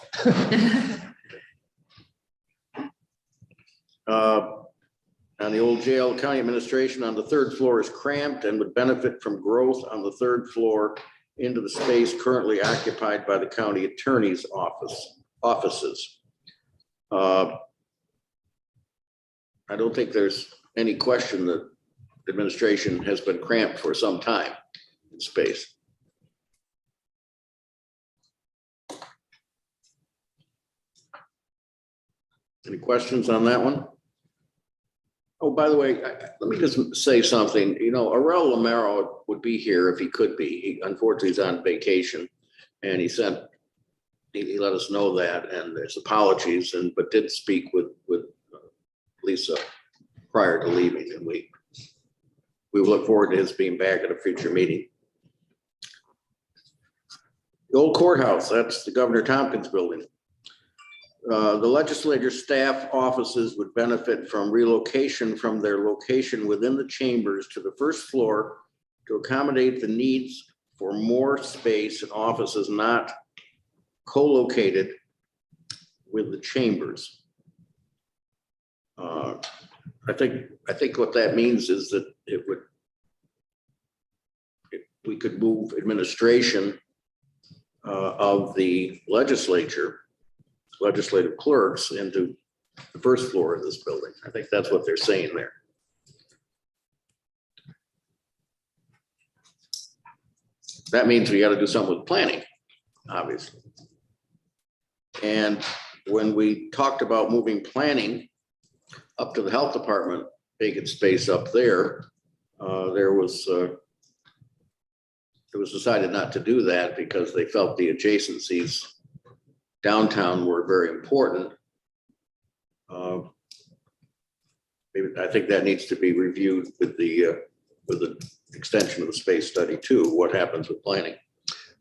On the old jail, county administration on the third floor is cramped and would benefit from growth on the third floor into the space currently occupied by the county attorney's offices. I don't think there's any question that the administration has been cramped for some time in space. Any questions on that one? Oh, by the way, let me just say something. You know, Arel Romero would be here if he could be. He unfortunately is on vacation, and he let us know that, and his apologies, but did speak with Lisa prior to leaving, and we look forward to his being back at a future meeting. The old courthouse, that's the Governor Tompkins building. The legislature staff offices would benefit from relocation from their location within the chambers to the first floor to accommodate the needs for more space and offices not co-located with the chambers. I think what that means is that we could move administration of the legislative clerks into the first floor of this building. I think that's what they're saying there. That means we got to do something with planning, obviously. And when we talked about moving planning up to the health department, vacant space up there, it was decided not to do that because they felt the adjacencies downtown were very important. Maybe I think that needs to be reviewed with the extension of the space study too. What happens with planning?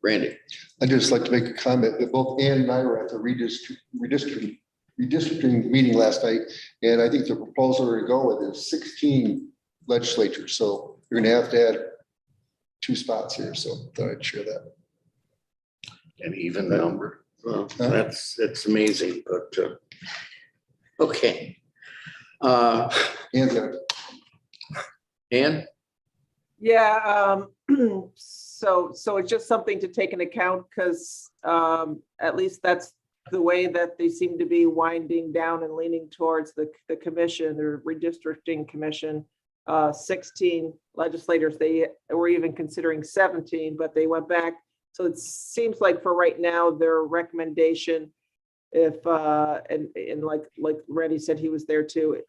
Randy. I'd just like to make a comment that both Ann and I were at the redistricting meeting last night, and I think the proposal we're going with is 16 legislatures. So you're going to add 2 spots here. So I thought I'd share that. An even number. Well, that's amazing, but okay. And Ann? Yeah, so it's just something to take into account because at least that's the way that they seem to be winding down and leaning towards the commission or redistricting commission, 16 legislators, they were even considering 17, but they went back. So it seems like for right now, their recommendation, if, and like Randy said, he was there too,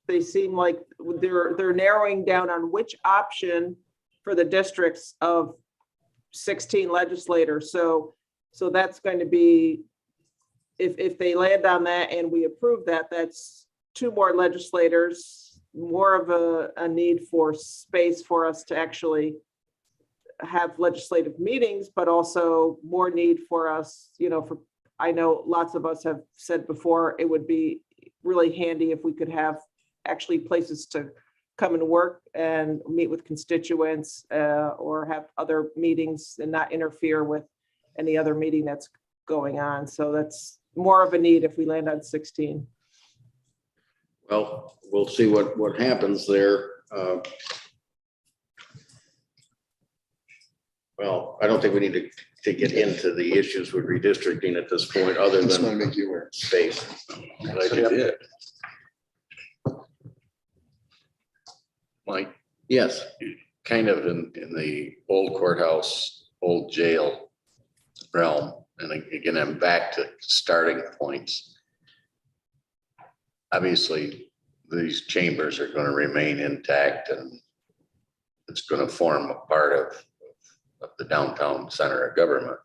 they seem like they're narrowing down on which option for the districts of 16 legislators. So that's going to be, if they land on that and we approve that, that's 2 more legislators, more of a need for space for us to actually have legislative meetings, but also more need for us, I know lots of us have said before, it would be really handy if we could have actually places to come and work and meet with constituents, or have other meetings and not interfere with any other meeting that's going on. So that's more of a need if we land on 16. Well, we'll see what happens there. Well, I don't think we need to get into the issues with redistricting at this point, other Just than want to make you aware. space. Like you did. Mike, Yes, kind of in the old courthouse, old jail realm, and again, I'm back to starting points. Obviously, these chambers are going to remain intact, and it's going to form a part of the downtown center of government,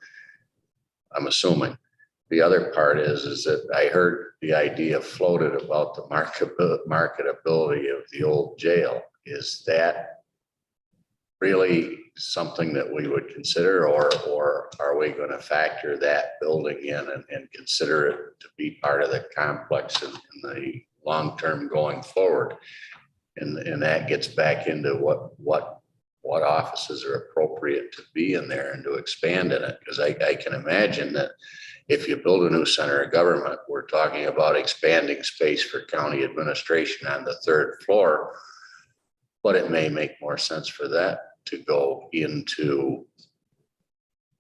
I'm assuming. The other part is that I heard the idea floated about the marketability of the old jail. Is that really something that we would consider, or are we going to factor that building in and consider it to be part of the complex in the long term going forward? And that gets back into what offices are appropriate to be in there and to expand in it. Because I can imagine that if you build a new center of government, we're talking about expanding space for county administration on the 3rd floor. But it may make more sense for that to go into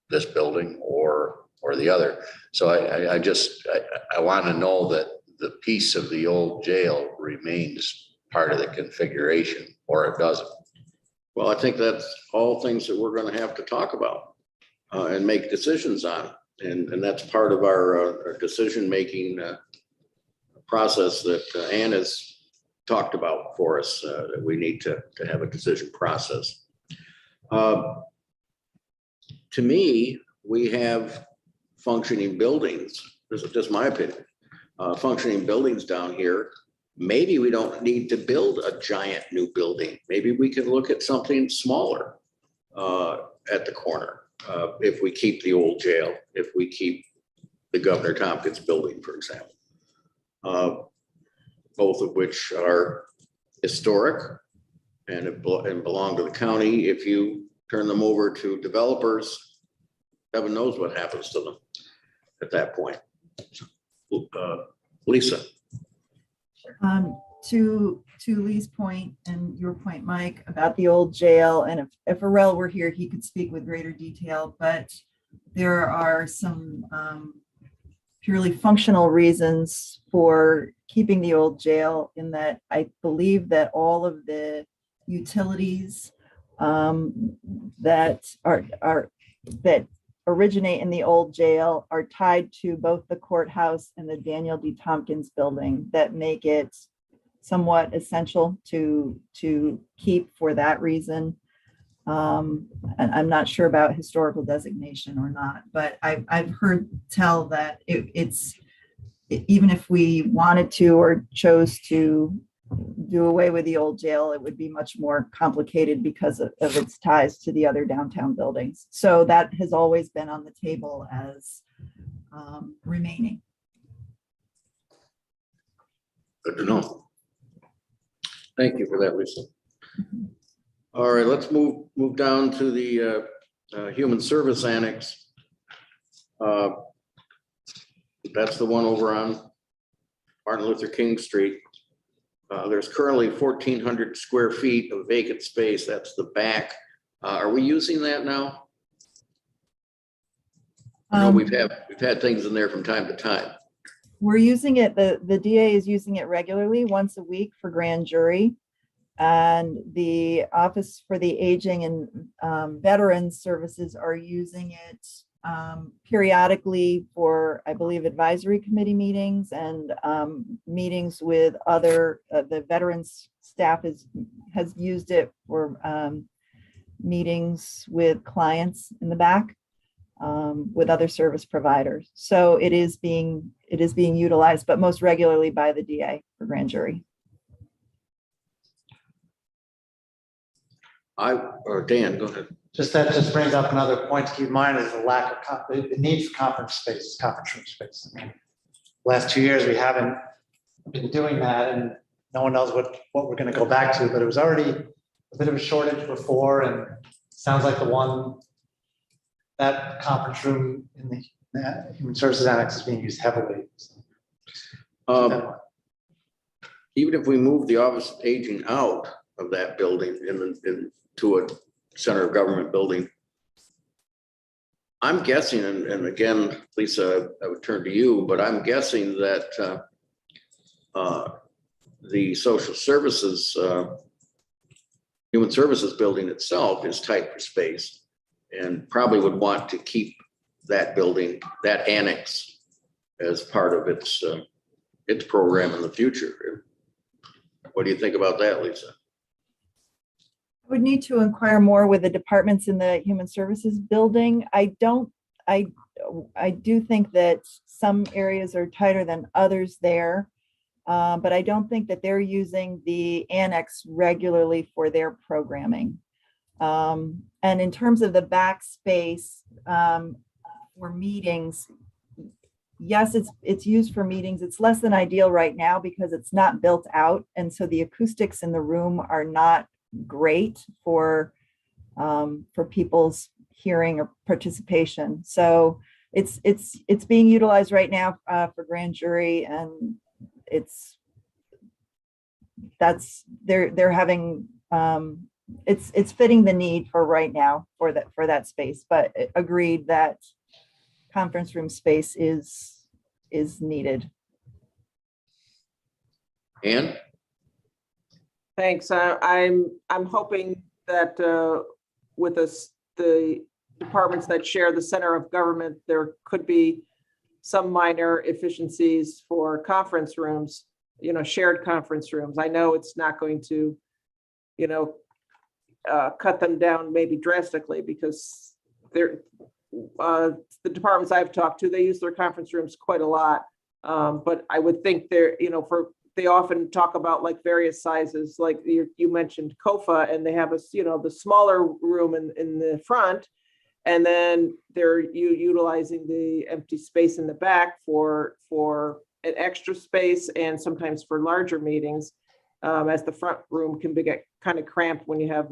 this building or the other. So I want to know that the piece of the old jail remains part of the configuration, or it doesn't. well, I think that's all things that we're going to have to talk about and make decisions on. And that's part of our decision-making process that Ann has talked about for us, that we need to have a decision process. To me, we have functioning buildings. This is just my opinion. Functioning buildings down here. Maybe we don't need to build a giant new building. Maybe we can look at something smaller at the corner. If we keep the old jail, if we keep the Governor Tompkins building, for example. Both of which are historic and belong to the county. If you turn them over to developers, heaven knows what happens to them at that point. Lisa. To Lee's point and your point, Mike, about the old jail, and if Arel were here, he could speak with greater detail, but there are some purely functional reasons for keeping the old jail, in that I believe that all of the utilities that originate in the old jail are tied to both the courthouse and the Daniel D. Tompkins building, that make it somewhat essential to keep for that reason. And I'm not sure about historical designation or not, but I've heard tell that it's even if we wanted to or chose to do away with the old jail, it would be much more complicated because of its ties to the other downtown buildings. So that has always been on the table as remaining. Good to know. Thank you for that, Lisa. All right, let's move down to the Human Service Annex. That's the one over on Martin Luther King Street. There's currently 1,400 square feet of vacant space. That's the back. Are we using that now? I know Um, we've had things in there from time to time. We're using it, the DA is using it regularly, once a week for grand jury. And the Office for the Aging and Veterans Services are using it periodically for, I believe, advisory committee meetings and meetings with other, the veterans staff has used it for meetings with clients in the back, with other service providers. So it is being utilized, but most regularly by the DA for grand jury. Dan, go ahead. That just brings up another point to keep in mind is the lack of, the need for conference space, conference room space. I mean, last 2 years, we haven't been doing that and no one knows what we're going to go back to, but it was already a bit of a shortage before, and it sounds like that conference room in the Human Services Annex is being used heavily. Even if we move the Office of Aging out of that building into a center of government building, I'm guessing, and again, Lisa, I would turn to you, but I'm guessing that the social services, human services building itself is tight for space and probably would want to keep that building, that annex, as part of its program in the future. What do you think about that, Lisa? I would need to inquire more with the departments in the Human Services building. I do think that some areas are tighter than others there, but I don't think that they're using the annex regularly for their programming. And in terms of the back space for meetings, yes, it's used for meetings. It's less than ideal right now because it's not built out. And so the acoustics in the room are not great for people's hearing or participation. So it's being utilized right now for grand jury, and they're having it's fitting the need for right now for that space. But agreed that conference room space is needed. Ann? Thanks. I'm hoping that with the departments that share the center of government, there could be some minor efficiencies for conference rooms, shared conference rooms. I know it's not going to, cut them down maybe drastically, because the departments I've talked to, they use their conference rooms quite a lot. But I would think they often talk about like various sizes, like you mentioned COFA, and they have the smaller room in the front, and then they're utilizing the empty space in the back for an extra space and sometimes for larger meetings, as the front room can get kind of cramped when you have,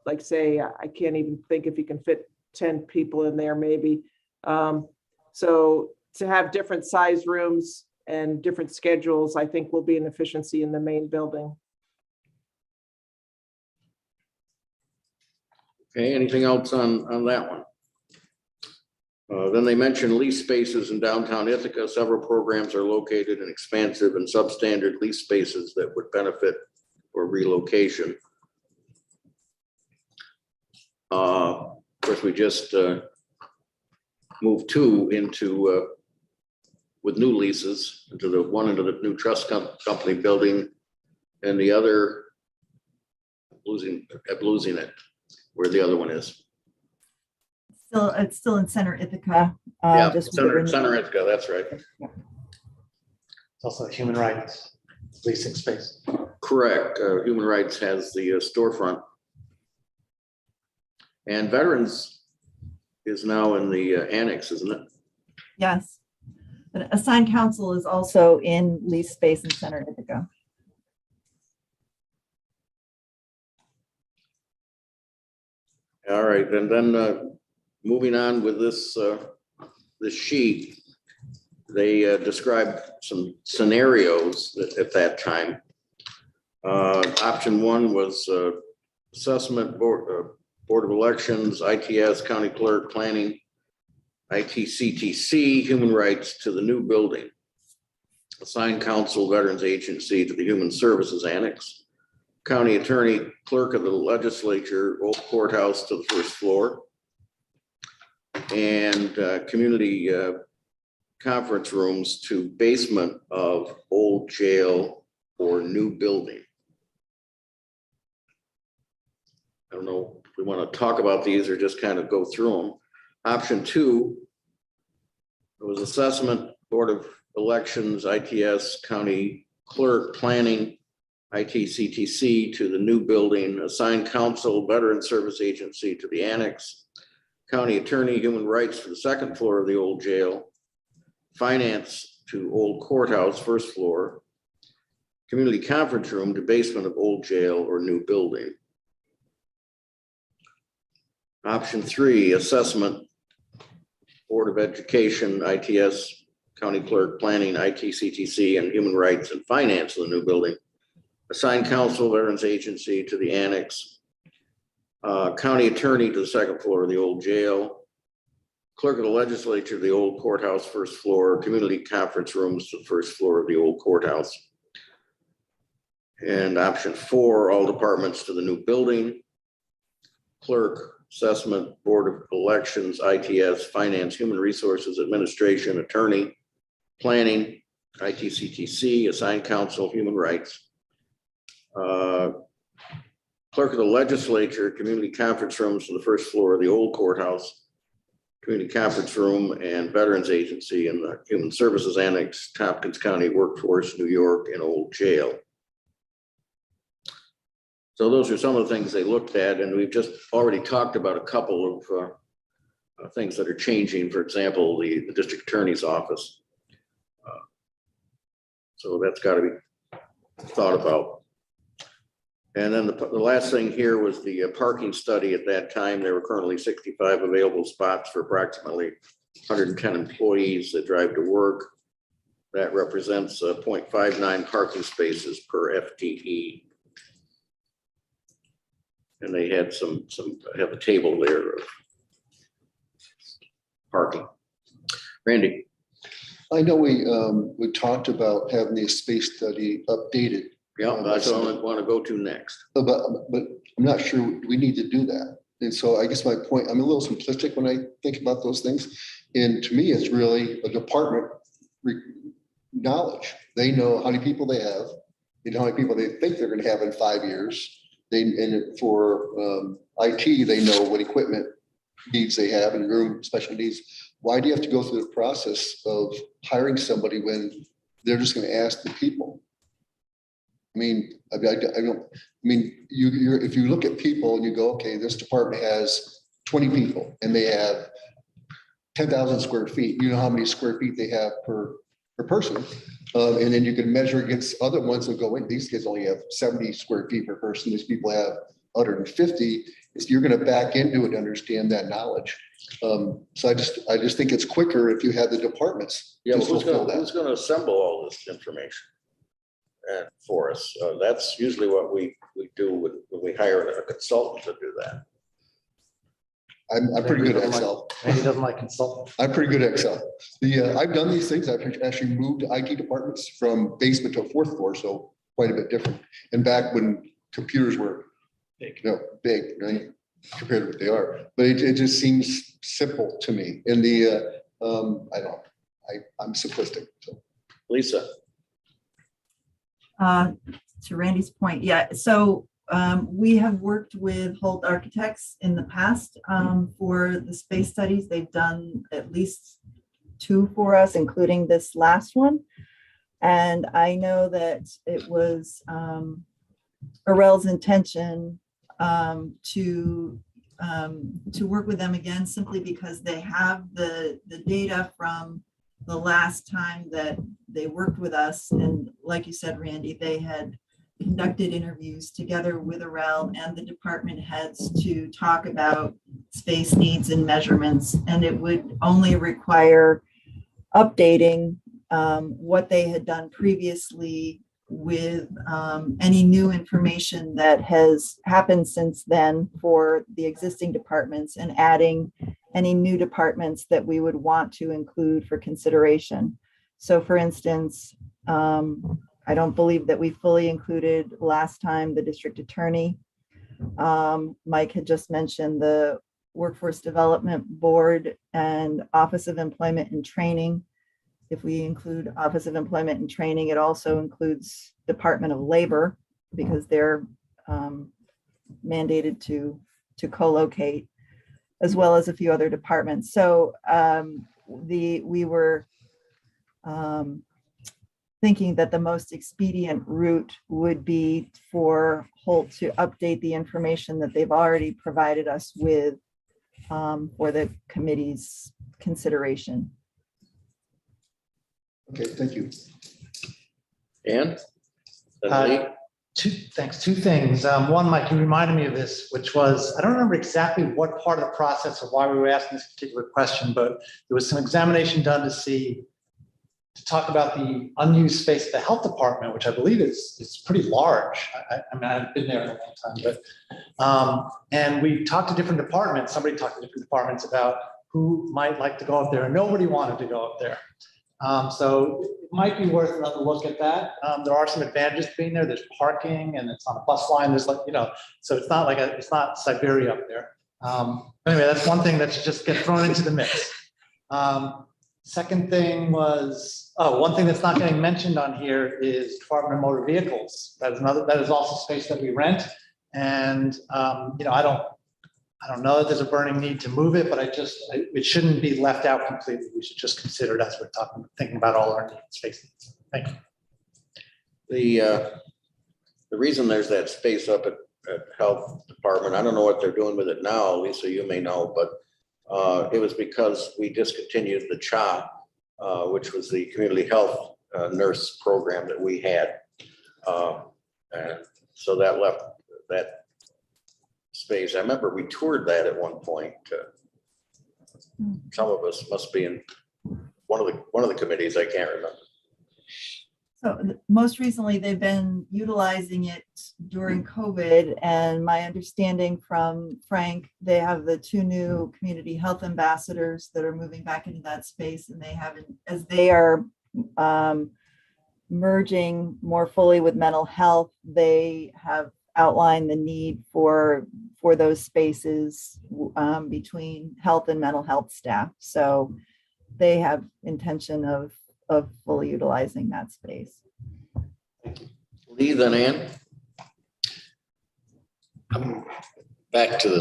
like say, I can't even think if you can fit 10 people in there maybe. So to have different size rooms and different schedules, I think will be an efficiency in the main building. Okay, anything else on that one? Then they mentioned lease spaces in downtown Ithaca. Several programs are located in expansive and substandard lease spaces that would benefit for relocation. Of course, we just moved two into with new leases into the new trust company building, and the other losing it where the other one is. It's still in Center Ithaca. Yeah, just Center Ithaca, that's right. It's also human rights leasing space. Correct. Human Rights has the storefront. And Veterans is now in the annex, isn't it? Yes. But assigned counsel is also in lease space in Center Ithaca. All right, and then moving on with this sheet, they described some scenarios at that time. Option one was assessment board of elections, ITS, county clerk, planning, ITCTC, human rights to the new building. Assign council veterans agency to the human services annex. County attorney, clerk of the legislature, old courthouse to the first floor. And community conference rooms to basement of old jail or new building. I don't know if we want to talk about these or just kind of go through them. Option 2, it was assessment, Board of Elections, ITS, county clerk, planning, ITCTC to the new building, assign council, veteran service agency to the annex, county attorney, human rights to the second floor of the old jail, finance to old courthouse, first floor, community conference room to basement of old jail or new building. Option 3, assessment, Board of Education, ITS, county clerk, planning, ITCTC, and human rights and finance of the new building. Assign council, veterans agency to the annex, county attorney to the second floor of the old jail, clerk of the legislature to the old courthouse, first floor, community conference rooms to the first floor of the old courthouse. And option 4, all departments to the new building, clerk, assessment, Board of Elections, ITS, finance, human resources, administration, attorney, planning, ITCTC, assigned council, human rights. Clerk of the legislature, community conference rooms to the first floor of the old courthouse, community conference room and veterans agency in the human services annex, Tompkins County Workforce, New York, and old jail. So those are some of the things they looked at, and we've just already talked about a couple of things that are changing. For example, the district attorney's office. So that's got to be thought about. And then the last thing here was the parking study. At that time, there were currently 65 available spots for approximately 110 employees that drive to work. That represents 0.59 parking spaces per FTE. And they had have a table there of parking. Randy. I know we talked about having the space study updated. Yeah, that's what I want to go to next. But I'm not sure we need to do that. And so I guess my point, I'm a little simplistic when I think about those things. And to me, it's really a department knowledge. They know how many people they have, you know, how many people they think they're going to have in 5 years. And for IT, they know what equipment needs they have and room special needs. Why do you have to go through the process of hiring somebody when they're just going to ask the people? I mean, if you look at people and you go, okay, this department has 20 people and they have 10,000 square feet, you know how many square feet they have per person. And then you can measure against other ones that go in. These kids only have 70 square feet per person. These people have 150. You're going to back into it to understand that knowledge. So I just think it's quicker if you have the departments. Yeah, to who's fulfill that. going to assemble all this information for us? That's usually what we do when we hire a consultant to do that. I'm pretty good at Excel. Maybe he doesn't like consultants. I'm pretty good at Excel. I've done these things. I've actually moved IT departments from basement to a fourth floor, so quite a bit different. And back when computers were big, right, compared to what they are. But it just seems simple to me. And I'm simplistic. So. Lisa. To Randy's point, yeah. So we have worked with Holt Architects in the past for the space studies. They've done at least 2 for us, including this last one. And I know that it was Arel's intention to work with them again, simply because they have the data from the last time that they worked with us. And like you said, Randy, they had conducted interviews together with Arel and the department heads to talk about space needs and measurements. And it would only require updating what they had done previously with any new information that has happened since then for the existing departments, and adding any new departments that we would want to include for consideration. So for instance, I don't believe that we fully included last time the district attorney. Mike had just mentioned the Workforce Development Board and Office of Employment and Training. If we include Office of Employment and Training, it also includes Department of Labor because they're mandated to co-locate, as well as a few other departments. So we were thinking that the most expedient route would be for Holt to update the information that they've already provided us with for the committee's consideration. Okay, thank you. And? Thanks. Two things. One, Mike, you reminded me of this, which was, I don't remember exactly what part of the process or why we were asking this particular question, but there was some examination done to talk about the unused space at the health department, which I believe is pretty large. I mean, I've been there in a long time, but, and we talked to different departments. Somebody talked to different departments about who might like to go up there, and nobody wanted to go up there. So it might be worth another look at that. There are some advantages to being there. There's parking and it's on a bus line. There's like, so it's not like it's not Siberia up there. Anyway, that's one thing that should just get thrown into the mix. Second thing was, one thing that's not getting mentioned on here is Department of Motor Vehicles. That is also space that we rent. And, I don't know that there's a burning need to move it, but it shouldn't be left out completely. We should just consider it as we're thinking about all our space needs. Thank you. The reason there's that space up at Health Department, I don't know what they're doing with it now, Lisa, you may know, but it was because we discontinued the CHA, which was the community health nurse program that we had. And so that left that space. I remember we toured that at one point. Some of us must be in one of the committees. I can't remember. So most recently, they've been utilizing it during COVID, and my understanding from Frank, they have the 2 new community health ambassadors that are moving back into that space, and they haven't, as they are merging more fully with mental health, they have outlined the need for those spaces between health and mental health staff. So they have intention of fully utilizing that space. Lee, then Ann? I'm back to the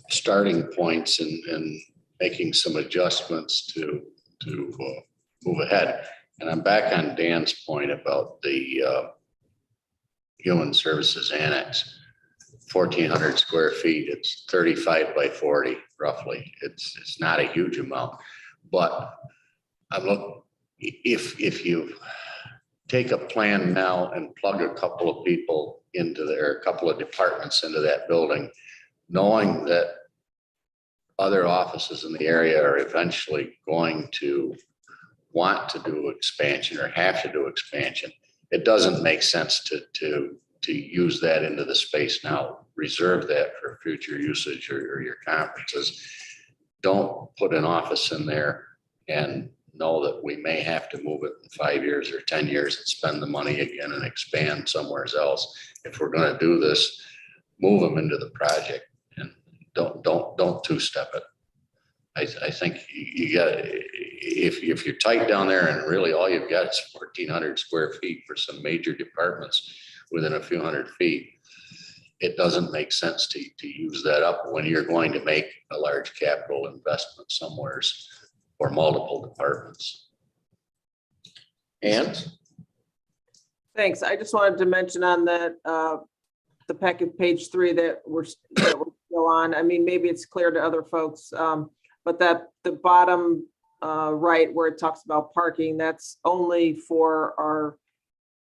starting points and making some adjustments to move ahead. And I'm back on Dan's point about the Human Services Annex. 1,400 square feet. It's 35 by 40 roughly. It's not a huge amount, but if you take a plan now and plug a couple of people into there, a couple of departments into that building, knowing that other offices in the area are eventually going to want to do expansion or have to do expansion, it doesn't make sense to use that into the space now. Reserve that for future usage or your conferences. Don't put an office in there and know that we may have to move it in 5 years or 10 years and spend the money again and expand somewhere else. If we're going to do this, move them into the project and don't two-step it. I think you got, if you're tight down there and really all you've got is 1,400 square feet for some major departments within a few hundred feet, it doesn't make sense to use that up when you're going to make a large capital investment somewheres for multiple departments. And Thanks. I just wanted to mention on that, the packet page 3 that we're still on. I mean, maybe it's clear to other folks, but that the bottom right where it talks about parking, that's only for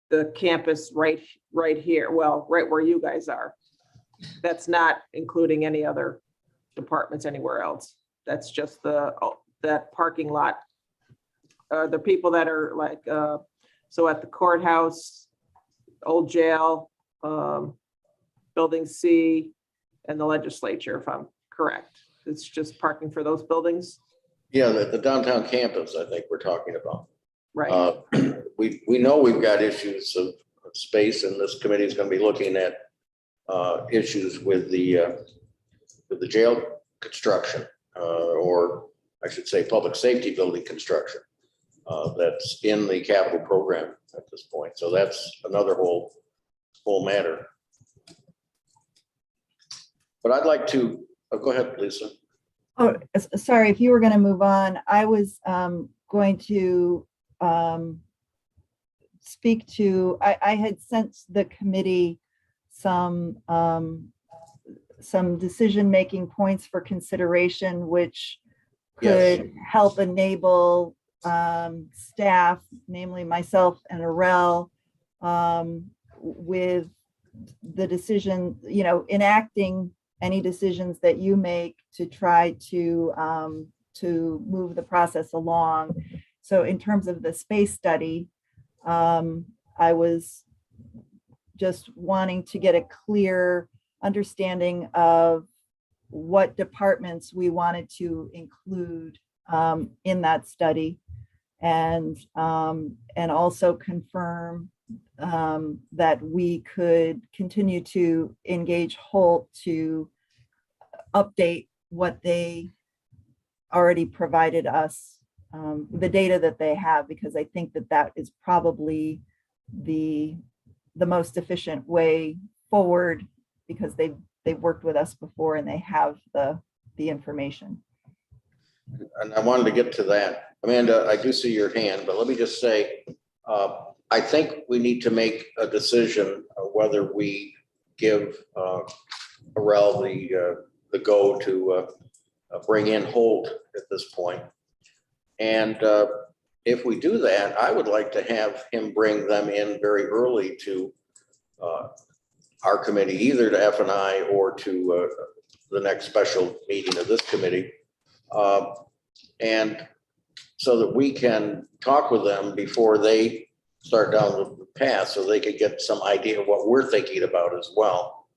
the campus right here. Well, right where you guys are. That's not including any other departments anywhere else. That's just that parking lot. The people that are like, so at the courthouse, old jail, building C, and the legislature, if I'm correct. it's just parking for those buildings, Yeah, the downtown campus, I think we're talking about. right? We know we've got issues of space, and this committee is going to be looking at issues with the jail construction, or I should say, public safety building construction. That's in the capital program at this point. So that's another whole matter. But I'd like to, go ahead, Lisa. Oh, sorry, if you were going to move on, I was going to speak to, I had sent the committee some decision-making points for consideration, which could help enable staff, namely myself and Arel, with the decision, enacting any decisions that you make to try to move the process along. So in terms of the space study, I was just wanting to get a clear understanding of what departments we wanted to include in that study, and also confirm that we could continue to engage Holt to update what they already provided us, the data that they have, because I think that is probably the most efficient way forward, because they've worked with us before and they have the information. And I wanted to get to that. Amanda, I do see your hand, but let me just say, I think we need to make a decision whether we give Arel the go to bring in Holt at this point. And if we do that, I would like to have him bring them in very early to our committee, either to F&I or to the next special meeting of this committee. And so that we can talk with them before they start down the path, so they could get some idea of what we're thinking about as well.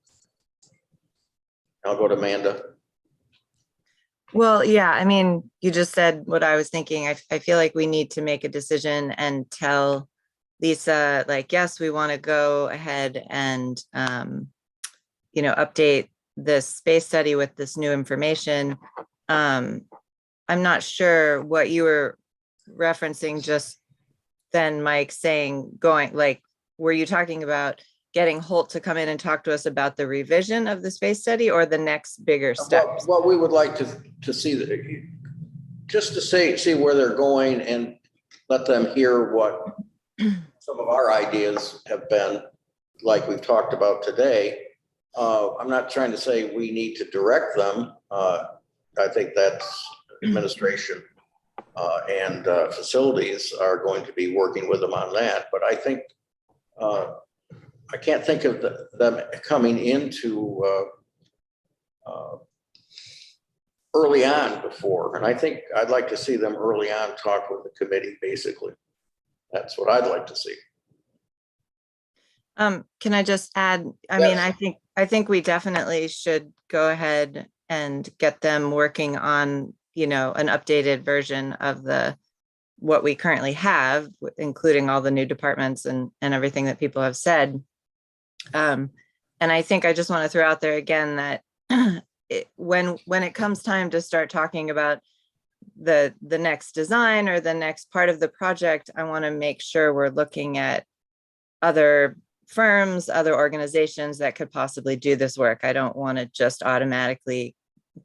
I'll go to Amanda. Well, yeah, I mean, you just said what I was thinking. I feel like we need to make a decision and tell Lisa, like, yes, we want to go ahead and, update this space study with this new information. I'm not sure what you were referencing just then, Mike, saying were you talking about getting Holt to come in and talk to us about the revision of the space study, or the next bigger steps? What we would like to see, just to see where they're going and let them hear what some of our ideas have been, like we've talked about today. I'm not trying to say we need to direct them. I think that's administration and facilities are going to be working with them on that. But I think I can't think of them coming into early on before. And I think I'd like to see them early on talk with the committee, basically. That's what I'd like to see. Can I just add, I mean, I think we definitely should go ahead and get them working on, an updated version of what we currently have, including all the new departments and everything that people have said. And I think I just want to throw out there again that when it comes time to start talking about the next design or the next part of the project, I want to make sure we're looking at other firms, other organizations that could possibly do this work. I don't want to just automatically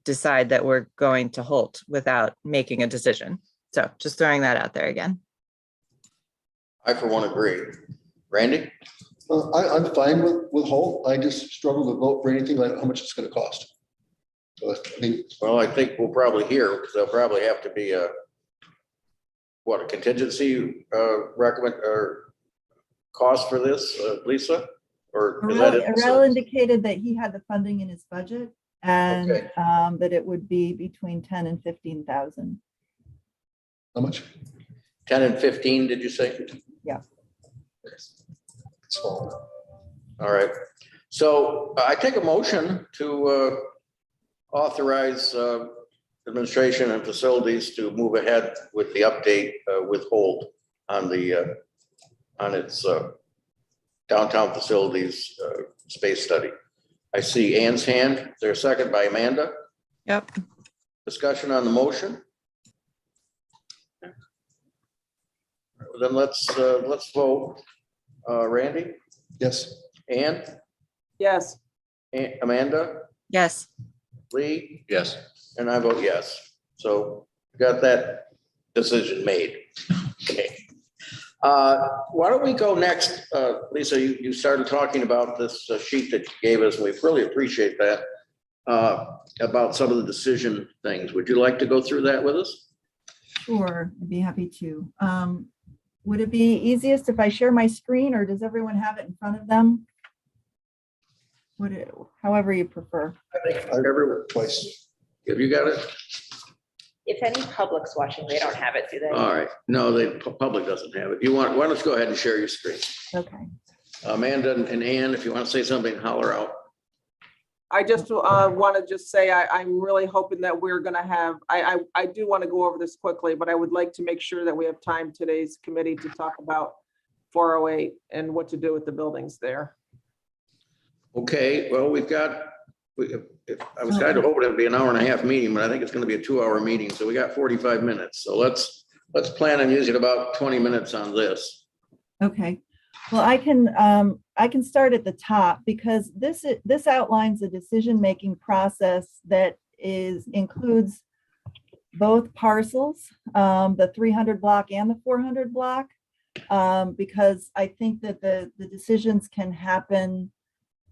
decide that we're going to Holt without making a decision. So just throwing that out there again. I, for one, agree. Randy? I'm fine with Holt. I just struggle to vote for anything like how much it's going to cost. So, I mean, Well, I think we'll probably hear, because there'll probably have to be a contingency recommend or cost for this, Lisa? Or is that it? Arel indicated that he had the funding in his budget, and Okay. that it would be between 10 and 15,000. how much? 10 and 15, did you say? Yeah. Small. All right. So I take a motion to authorize administration and facilities to move ahead with the update with hold on the on its downtown facilities space study. I see Ann's hand. Is there a second by Amanda? Yep. Discussion on the motion? Then let's vote. Randy, Yes. Ann, Yes, Amanda, Yes. Lee, Yes. and I vote yes. So got that decision made. Okay. Why don't we go next? Lisa, you started talking about this sheet that you gave us. We really appreciate that. About some of the decision things. Would you like to go through that with us? Sure, I'd be happy to. Would it be easiest if I share my screen, or does everyone have it in front of them? However you prefer. I think everyone. Twice. Have you got it? If any public's watching, they don't have it, do they? All right. No, the public doesn't have it. Why don't you go ahead and share your screen? Okay. Amanda and Ann, if you want to say something, holler out. I just want to just say I'm really hoping that we're going to have, I do want to go over this quickly, but I would like to make sure that we have time today's committee to talk about 408 and what to do with the buildings there. Okay, well, I was kind of hoping it'd be an hour and a half meeting, but I think it's going to be a 2-hour meeting. So we got 45 minutes. So let's plan on using about 20 minutes on this. Okay. Well, I can start at the top, because this outlines a decision-making process that includes both parcels, the 300 block and the 400 block, because I think that the decisions can happen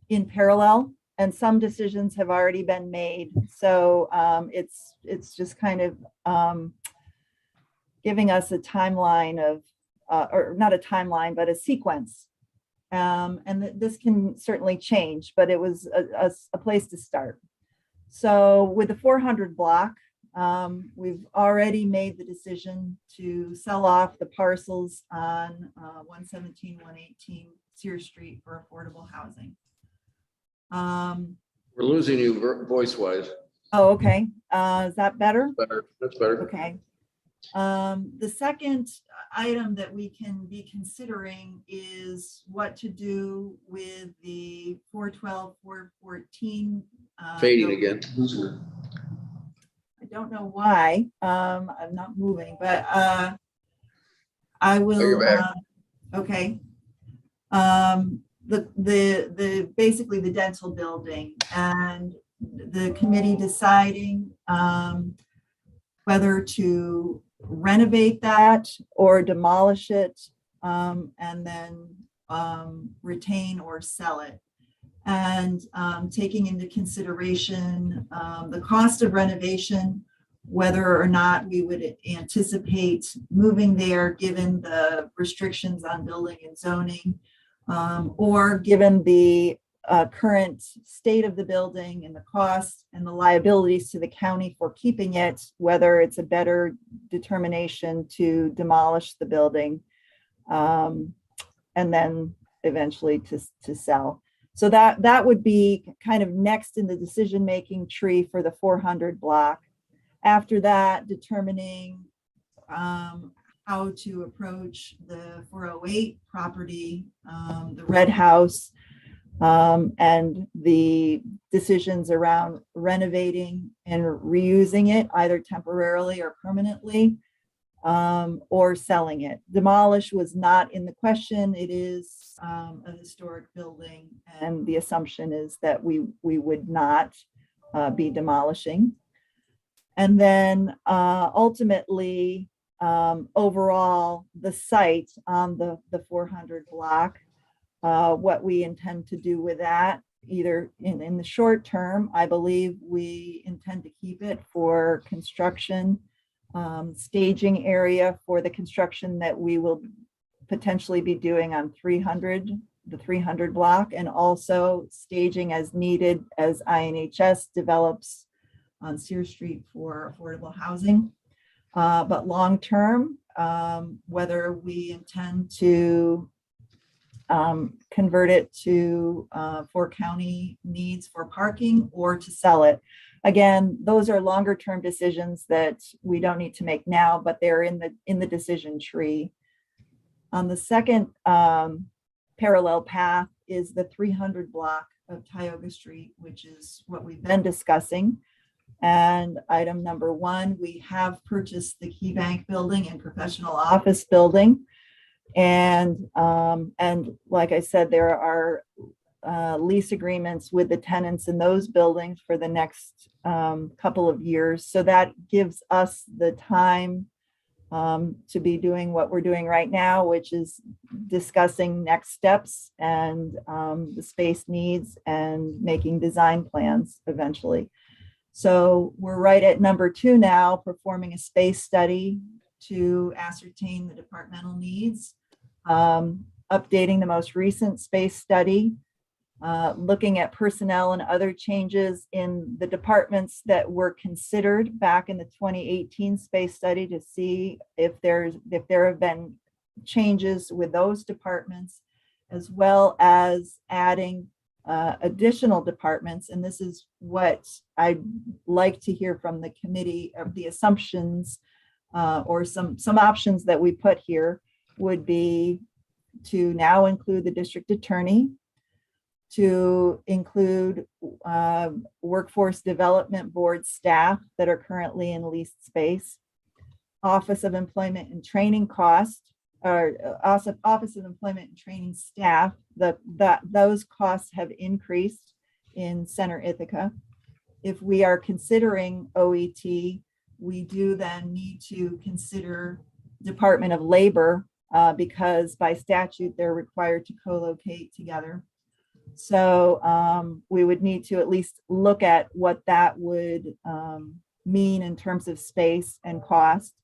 in parallel, and some decisions have already been made. So it's just kind of giving us a timeline of, or not a timeline, but a sequence. And this can certainly change, but it was a place to start. So with the 400 block, we've already made the decision to sell off the parcels on 117, 118 Sears Street for affordable housing. We're losing you voice-wise. Oh, okay. Is that better? That's better. Okay. The second item that we can be considering is what to do with the 412, 414. Fading again. I don't know why. I'm not moving, but I will. Oh, you're back. Okay. The basically the dental building, and the committee deciding whether to renovate that or demolish it, and then retain or sell it. And taking into consideration the cost of renovation, whether or not we would anticipate moving there given the restrictions on building and zoning, or given the current state of the building and the cost and the liabilities to the county for keeping it, whether it's a better determination to demolish the building and then eventually to sell. So that would be kind of next in the decision-making tree for the 400 block. After that, determining how to approach the 408 property, the red house, and the decisions around renovating and reusing it either temporarily or permanently, or selling it. Demolish was not in the question. It is a historic building, and the assumption is that we would not be demolishing. And then ultimately, overall, the site on the 400 block, what we intend to do with that, either in the short term, I believe we intend to keep it for construction, staging area for the construction that we will potentially be doing on the 300 block, and also staging as needed as INHS develops on Sears Street for affordable housing. But long term, whether we intend to convert it to for county needs for parking or to sell it, again, those are longer term decisions that we don't need to make now, but they're in the decision tree. On the second parallel path is the 300 block of Tioga Street, which is what we've been discussing. And item number 1, we have purchased the Key Bank building and professional office building. And like I said, there are lease agreements with the tenants in those buildings for the next couple of years. So that gives us the time to be doing what we're doing right now, which is discussing next steps and the space needs and making design plans eventually. So we're right at number 2 now, performing a space study to ascertain the departmental needs, updating the most recent space study, looking at personnel and other changes in the departments that were considered back in the 2018 space study to see if there have been changes with those departments, as well as adding additional departments. And this is what I'd like to hear from the committee of the assumptions or some options that we put here would be to now include the district attorney, to include workforce development board staff that are currently in leased space, Office of Employment and Training cost, or Office of Employment and Training staff, those costs have increased in Center Ithaca. If we are considering OET, we do then need to consider Department of Labor because by statute, they're required to co-locate together. So we would need to at least look at what that would mean in terms of space and cost.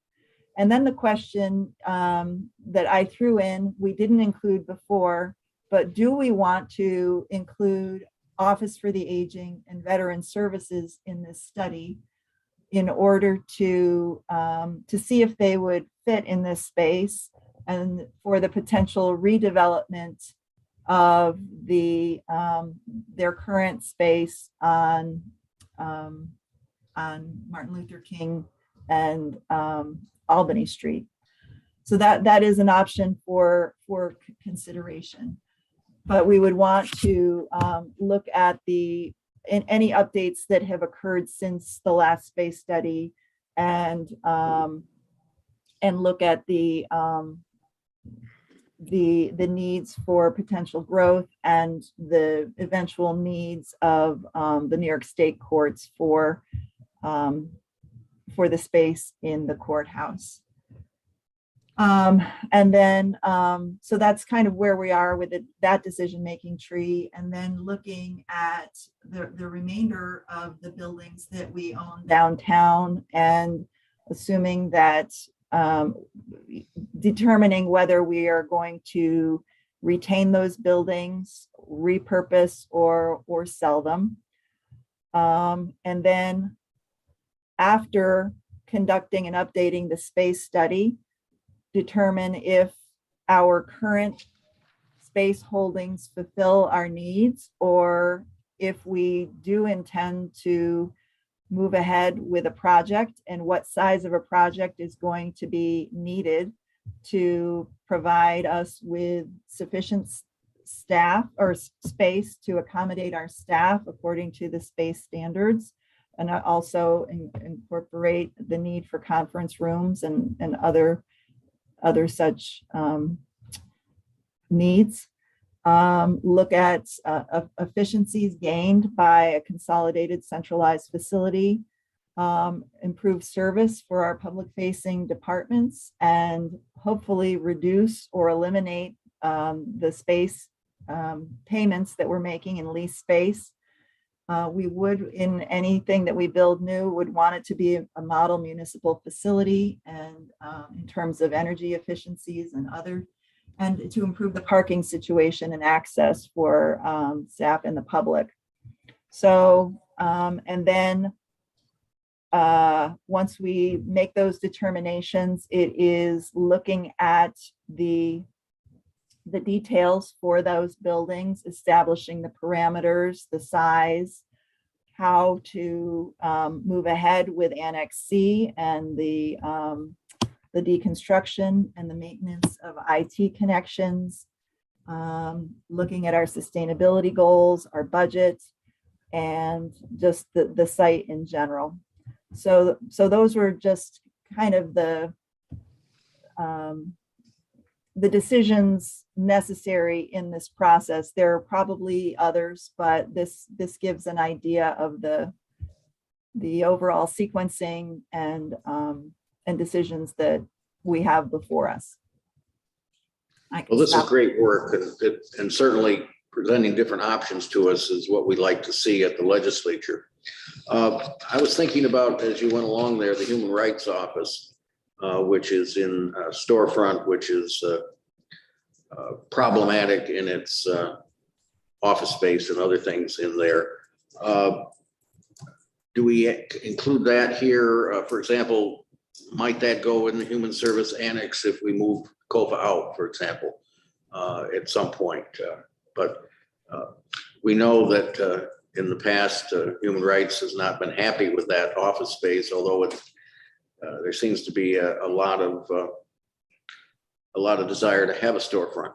And then the question that I threw in, we didn't include before, but do we want to include Office for the Aging and Veteran Services in this study in order to see if they would fit in this space and for the potential redevelopment of their current space on Martin Luther King and Albany Street. So that is an option for consideration. But we would want to look at any updates that have occurred since the last space study and look at the needs for potential growth and the eventual needs of the New York State courts for the space in the courthouse. And then, so that's kind of where we are with that decision-making tree. And then looking at the remainder of the buildings that we own downtown and assuming that determining whether we are going to retain those buildings, repurpose or sell them. And then after conducting and updating the space study, determine if our current space holdings fulfill our needs or if we do intend to move ahead with a project and what size of a project is going to be needed to provide us with sufficient staff or space to accommodate our staff according to the space standards, and also incorporate the need for conference rooms and other such needs. Look at efficiencies gained by a consolidated centralized facility, improve service for our public facing departments, and hopefully reduce or eliminate the space payments that we're making in lease space. We would, in anything that we build new, would want it to be a model municipal facility and in terms of energy efficiencies and to improve the parking situation and access for staff and the public. So, and then once we make those determinations, it is looking at the details for those buildings, establishing the parameters, the size, how to move ahead with Annex C and the deconstruction and the maintenance of IT connections, looking at our sustainability goals, our budget, and just the site in general. So those were just kind of the decisions necessary in this process. There are probably others, but this gives an idea of the overall sequencing and decisions that we have before us. Well, this is great work, and certainly presenting different options to us is what we'd like to see at the legislature. I was thinking about, as you went along there, the Human Rights Office, which is in storefront, which is problematic in its office space and other things in there. Do we include that here? For example, might that go in the Human Service Annex if we move COFA out, for example, at some point? But we know that in the past, Human Rights has not been happy with that office space, although there seems to be a lot of desire to have a storefront.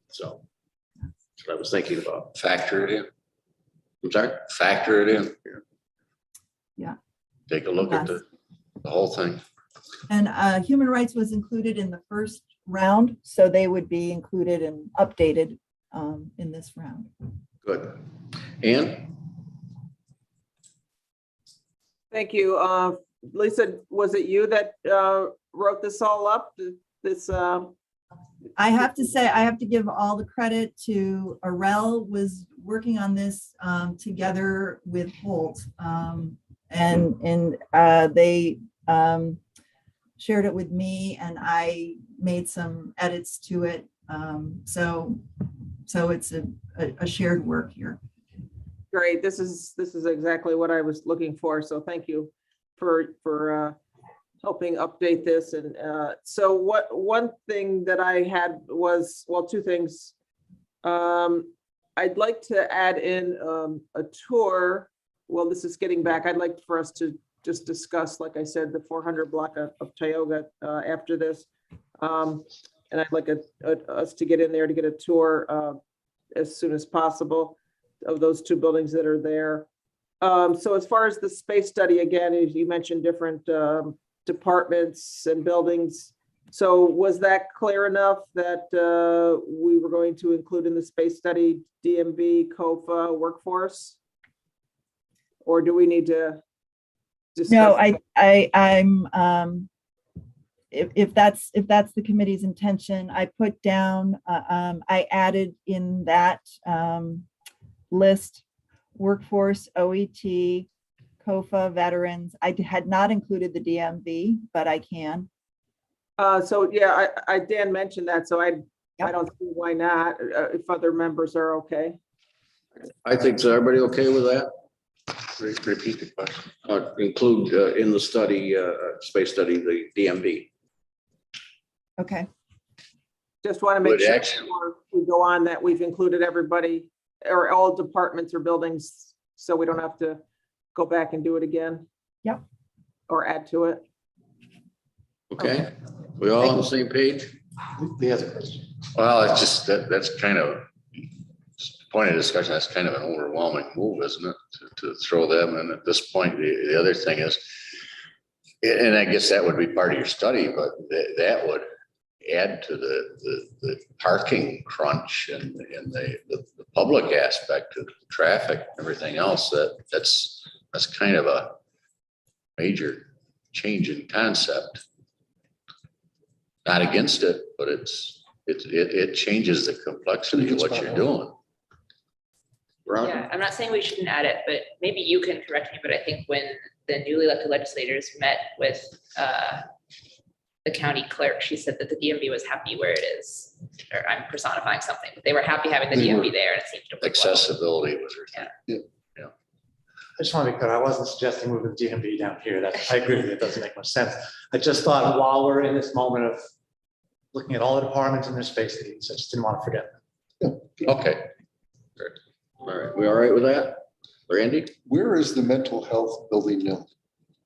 So that's what I was thinking about. Factor it in. I'm sorry? Factor it in. Yeah. Take a look at the whole thing. And human rights was included in the first round, so they would be included and updated in this round. Good. Ann? Thank you. Lisa, was it you that wrote this all up? This I have to say, I have to give all the credit to Arel, was working on this together with Holt. And they shared it with me, and I made some edits to it. So it's a shared work here. great. This is exactly what I was looking for. So thank you for helping update this. And so one thing that I had was, well, two things. I'd like to add in a tour. Well, this is getting back. I'd like for us to just discuss, like I said, the 400 block of Tioga after this. And I'd like us to get in there to get a tour as soon as possible of those two buildings that are there. So as far as the space study, again, as you mentioned, different departments and buildings. So was that clear enough that we were going to include in the space study DMV, COFA, workforce? Or do we need to discuss? No, I'm if that's the committee's intention, I put down, I added in that list, workforce, OET, COFA, veterans. I had not included the DMV, but I can. So yeah, Dan mentioned that, so I don't see why not, if other members are okay. I think so. Everybody okay with that? Repeat the question. Include in the study, space study, the DMV. Okay. Just want to make Good sure action. before we go on that we've included everybody or all departments or buildings, so we don't have to go back and do it again. Yep. Or add to it. Okay. We all on the same page? He has a question. Well, it's just that's kind of point of discussion. That's kind of an overwhelming move, isn't it? To throw them in at this point. The other thing is, and I guess that would be part of your study, but that would add to the parking crunch and the public aspect of traffic and everything else. That's kind of a major change in concept. Not against it, but it changes the complexity of what you're doing. Ron? Yeah, I'm not saying we shouldn't add it, but maybe you can correct me, but I think when the newly elected legislators met with the county clerk, she said that the DMV was happy where it is. Or I'm personifying something, but they were happy having the DMV there, and it seemed to work well. Accessibility was her thing. I just want to be clear, I wasn't suggesting moving the DMV down here. I agree with you, it doesn't make much sense. I just thought while we're in this moment of looking at all the departments and their space needs, I just didn't want to forget. Okay. All right. We all right with that? Randy? Where is the mental health building now?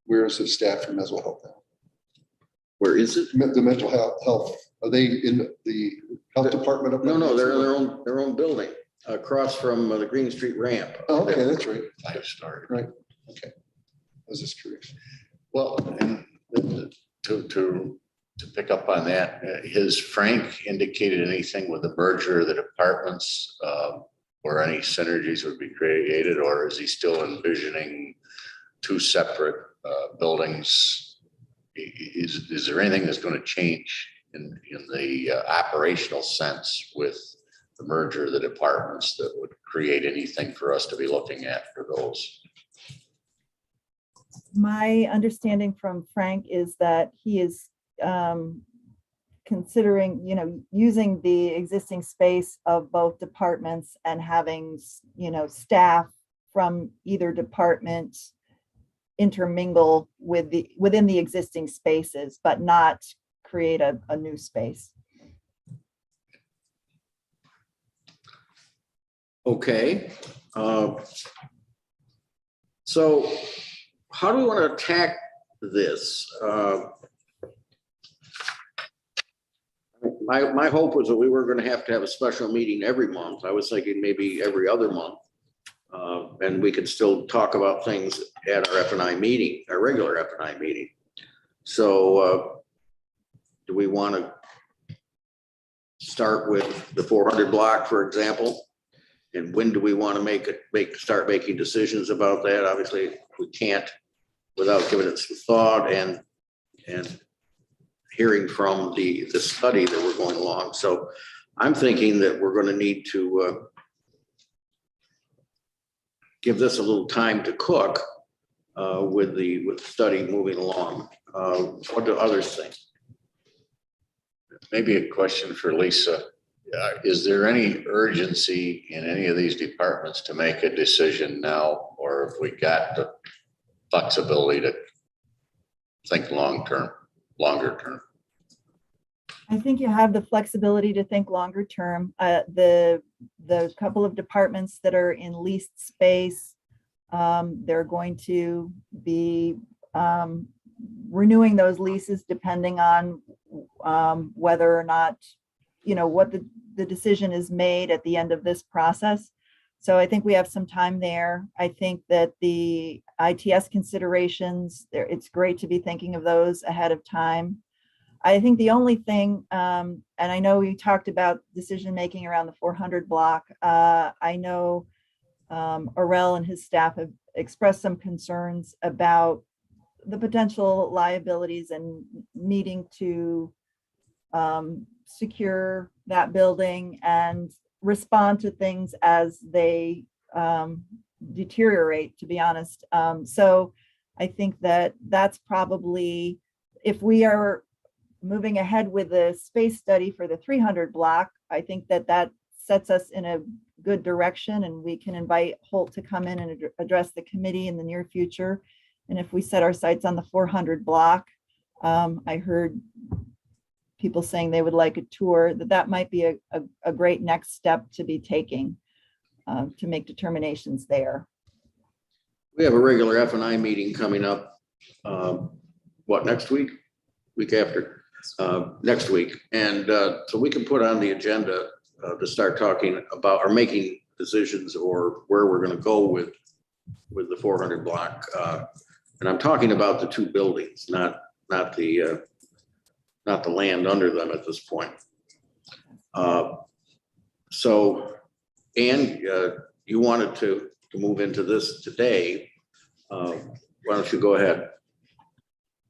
Where is the staff for mental health now? Where is it? The mental health, are they in the health department? Up No, there? they're in their own building across from the Green Street ramp. Oh, okay, that's right. 5-star. Right, okay. I was just curious. Well, and to pick up on that, has Frank indicated anything with the merger of the departments, or any synergies would be created, or is he still envisioning two separate buildings? Is there anything that's going to change in the operational sense with the merger of the departments that would create anything for us to be looking at for those? My understanding from Frank is that he is considering, using the existing space of both departments and having, staff from either department intermingle within the existing spaces, but not create a new space. Okay. So how do we want to attack this? My hope was that we were going to have a special meeting every month. I was thinking maybe every other month. And we could still talk about things at our F&I meeting, our regular F&I meeting. So do we want to start with the 400 block, for example? And when do we want to start making decisions about that? Obviously, we can't without giving it some thought and hearing from the study that we're going along. So I'm thinking that we're going to need to give this a little time to cook with the study moving along. What do others think? Maybe a question for Lisa. Is there any urgency in any of these departments to make a decision now, or have we got the flexibility to think longer term? I think you have the flexibility to think longer term. The couple of departments that are in leased space, they're going to be renewing those leases depending on whether or not, what the decision is made at the end of this process. So I think we have some time there. I think that the ITS considerations, it's great to be thinking of those ahead of time. I think the only thing, and I know we talked about decision-making around the 400 block. I know Orel and his staff have expressed some concerns about the potential liabilities and needing to secure that building and respond to things as they deteriorate, to be honest. So I think that that's probably, if we are moving ahead with the space study for the 300 block, I think that sets us in a good direction, and we can invite Holt to come in and address the committee in the near future. And if we set our sights on the 400 block, I heard people saying they would like a tour, that might be a great next step to be taking to make determinations there. We have a regular F&I meeting coming up, next week? Week after? Next week. And so we can put on the agenda to start talking about or making decisions or where we're going to go with the 400 block. And I'm talking about the two buildings, not the land under them at this point. So, Ann, you wanted to move into this today. Why don't you go ahead?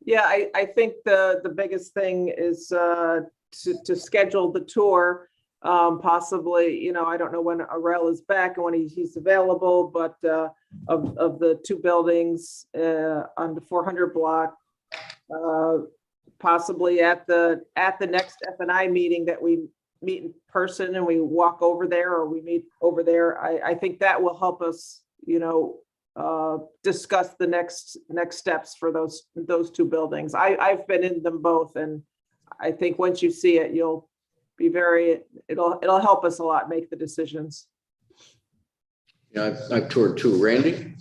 Yeah, I think the biggest thing is to schedule the tour. Possibly, I don't know when Orel is back and when he's available, but of the two buildings on the 400 block, possibly at the next F&I meeting that we meet in person and we walk over there or we meet over there. I think that will help us, discuss the next steps for those two buildings. I've been in them both, and I think once you see it, you'll be it'll help us a lot make the decisions. Yeah, I've toured too. Randy?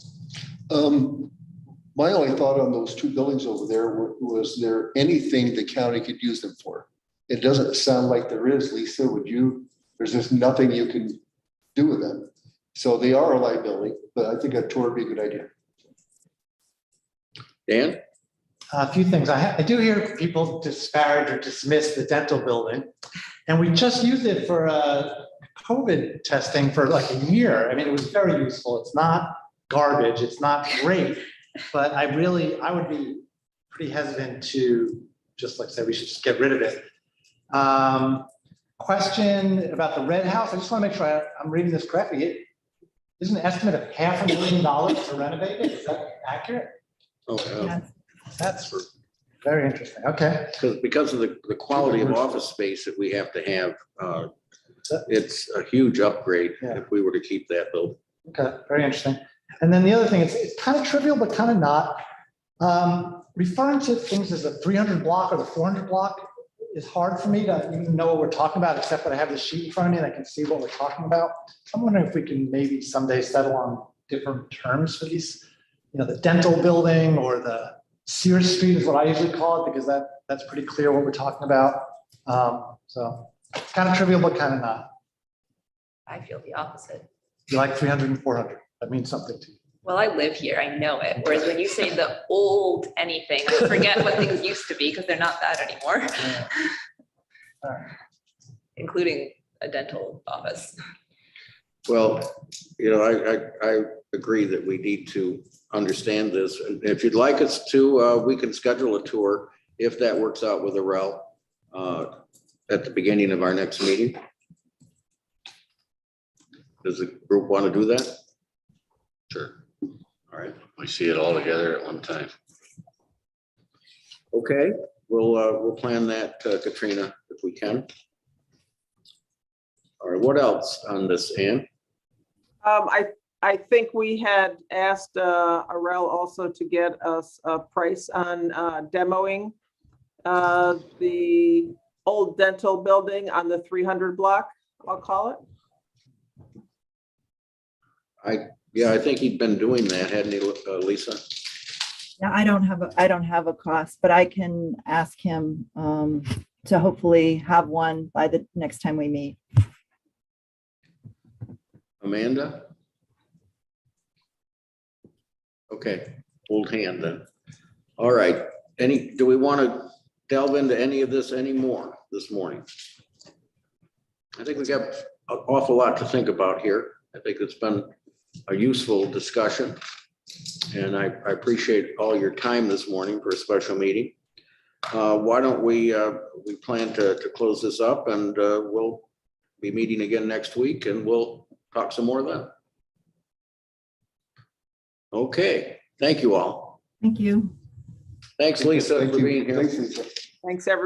My only thought on those two buildings over there was there anything the county could use them for? It doesn't sound like there is, Lisa, would you? There's just nothing you can do with them. So they are a liability, but I think a tour would be a good idea. Dan? A few things. I do hear people disparage or dismiss the dental building. And we just used it for COVID testing for like a year. I mean, it was very useful. It's not garbage. It's not great. But I would be pretty hesitant to just like say we should just get rid of it. Question about the red house. I just want to make sure I'm reading this correctly. There's an estimate of $500,000 to renovate it. Is that accurate? Oh, yeah. Yes. That's very interesting. Okay. Because of the quality of office space that we have to have, it's a huge upgrade Yeah. if we were to keep that building. Okay, very interesting. And then the other thing, it's kind of trivial, but kind of not. Referring to things as the 300 block or the 400 block is hard for me to even know what we're talking about, except that I have the sheet in front of me and I can see what we're talking about. So I'm wondering if we can maybe someday settle on different terms for these, the dental building or the Sears Street is what I usually call it, because that's pretty clear what we're talking about. So it's kind of trivial, but kind of not. I feel the opposite. You like 300 and 400. That means something to you. Well, I live here, I know it. Whereas when you say the old anything, I forget what things used to be because they're not that anymore. Yeah. All right. Including a dental office. Well, I agree that we need to understand this. And if you'd like us to, we can schedule a tour if that works out with Arel at the beginning of our next meeting. Does the group want to do that? Sure. All right, we see it all together at one time. Okay, we'll plan that, Katrina, if we can. All right, what else on this, Ann? I think we had asked Arel also to get us a price on demoing the old dental building on the 300 block, I'll call it. I think he'd been doing that, hadn't he, Lisa? Yeah, I don't have a cost, but I can ask him to hopefully have one by the next time we meet. Amanda? Okay, old hand then. All right, do we want to delve into any of this anymore this morning? I think we got an awful lot to think about here. I think it's been a useful discussion. And I appreciate all your time this morning for a special meeting. Why don't we plan to close this up, and we'll be meeting again next week and we'll talk some more then. Okay, thank you all. Thank you. Thanks, Lisa, Thank for you. being here. Thanks, Lisa. Thanks, everyone.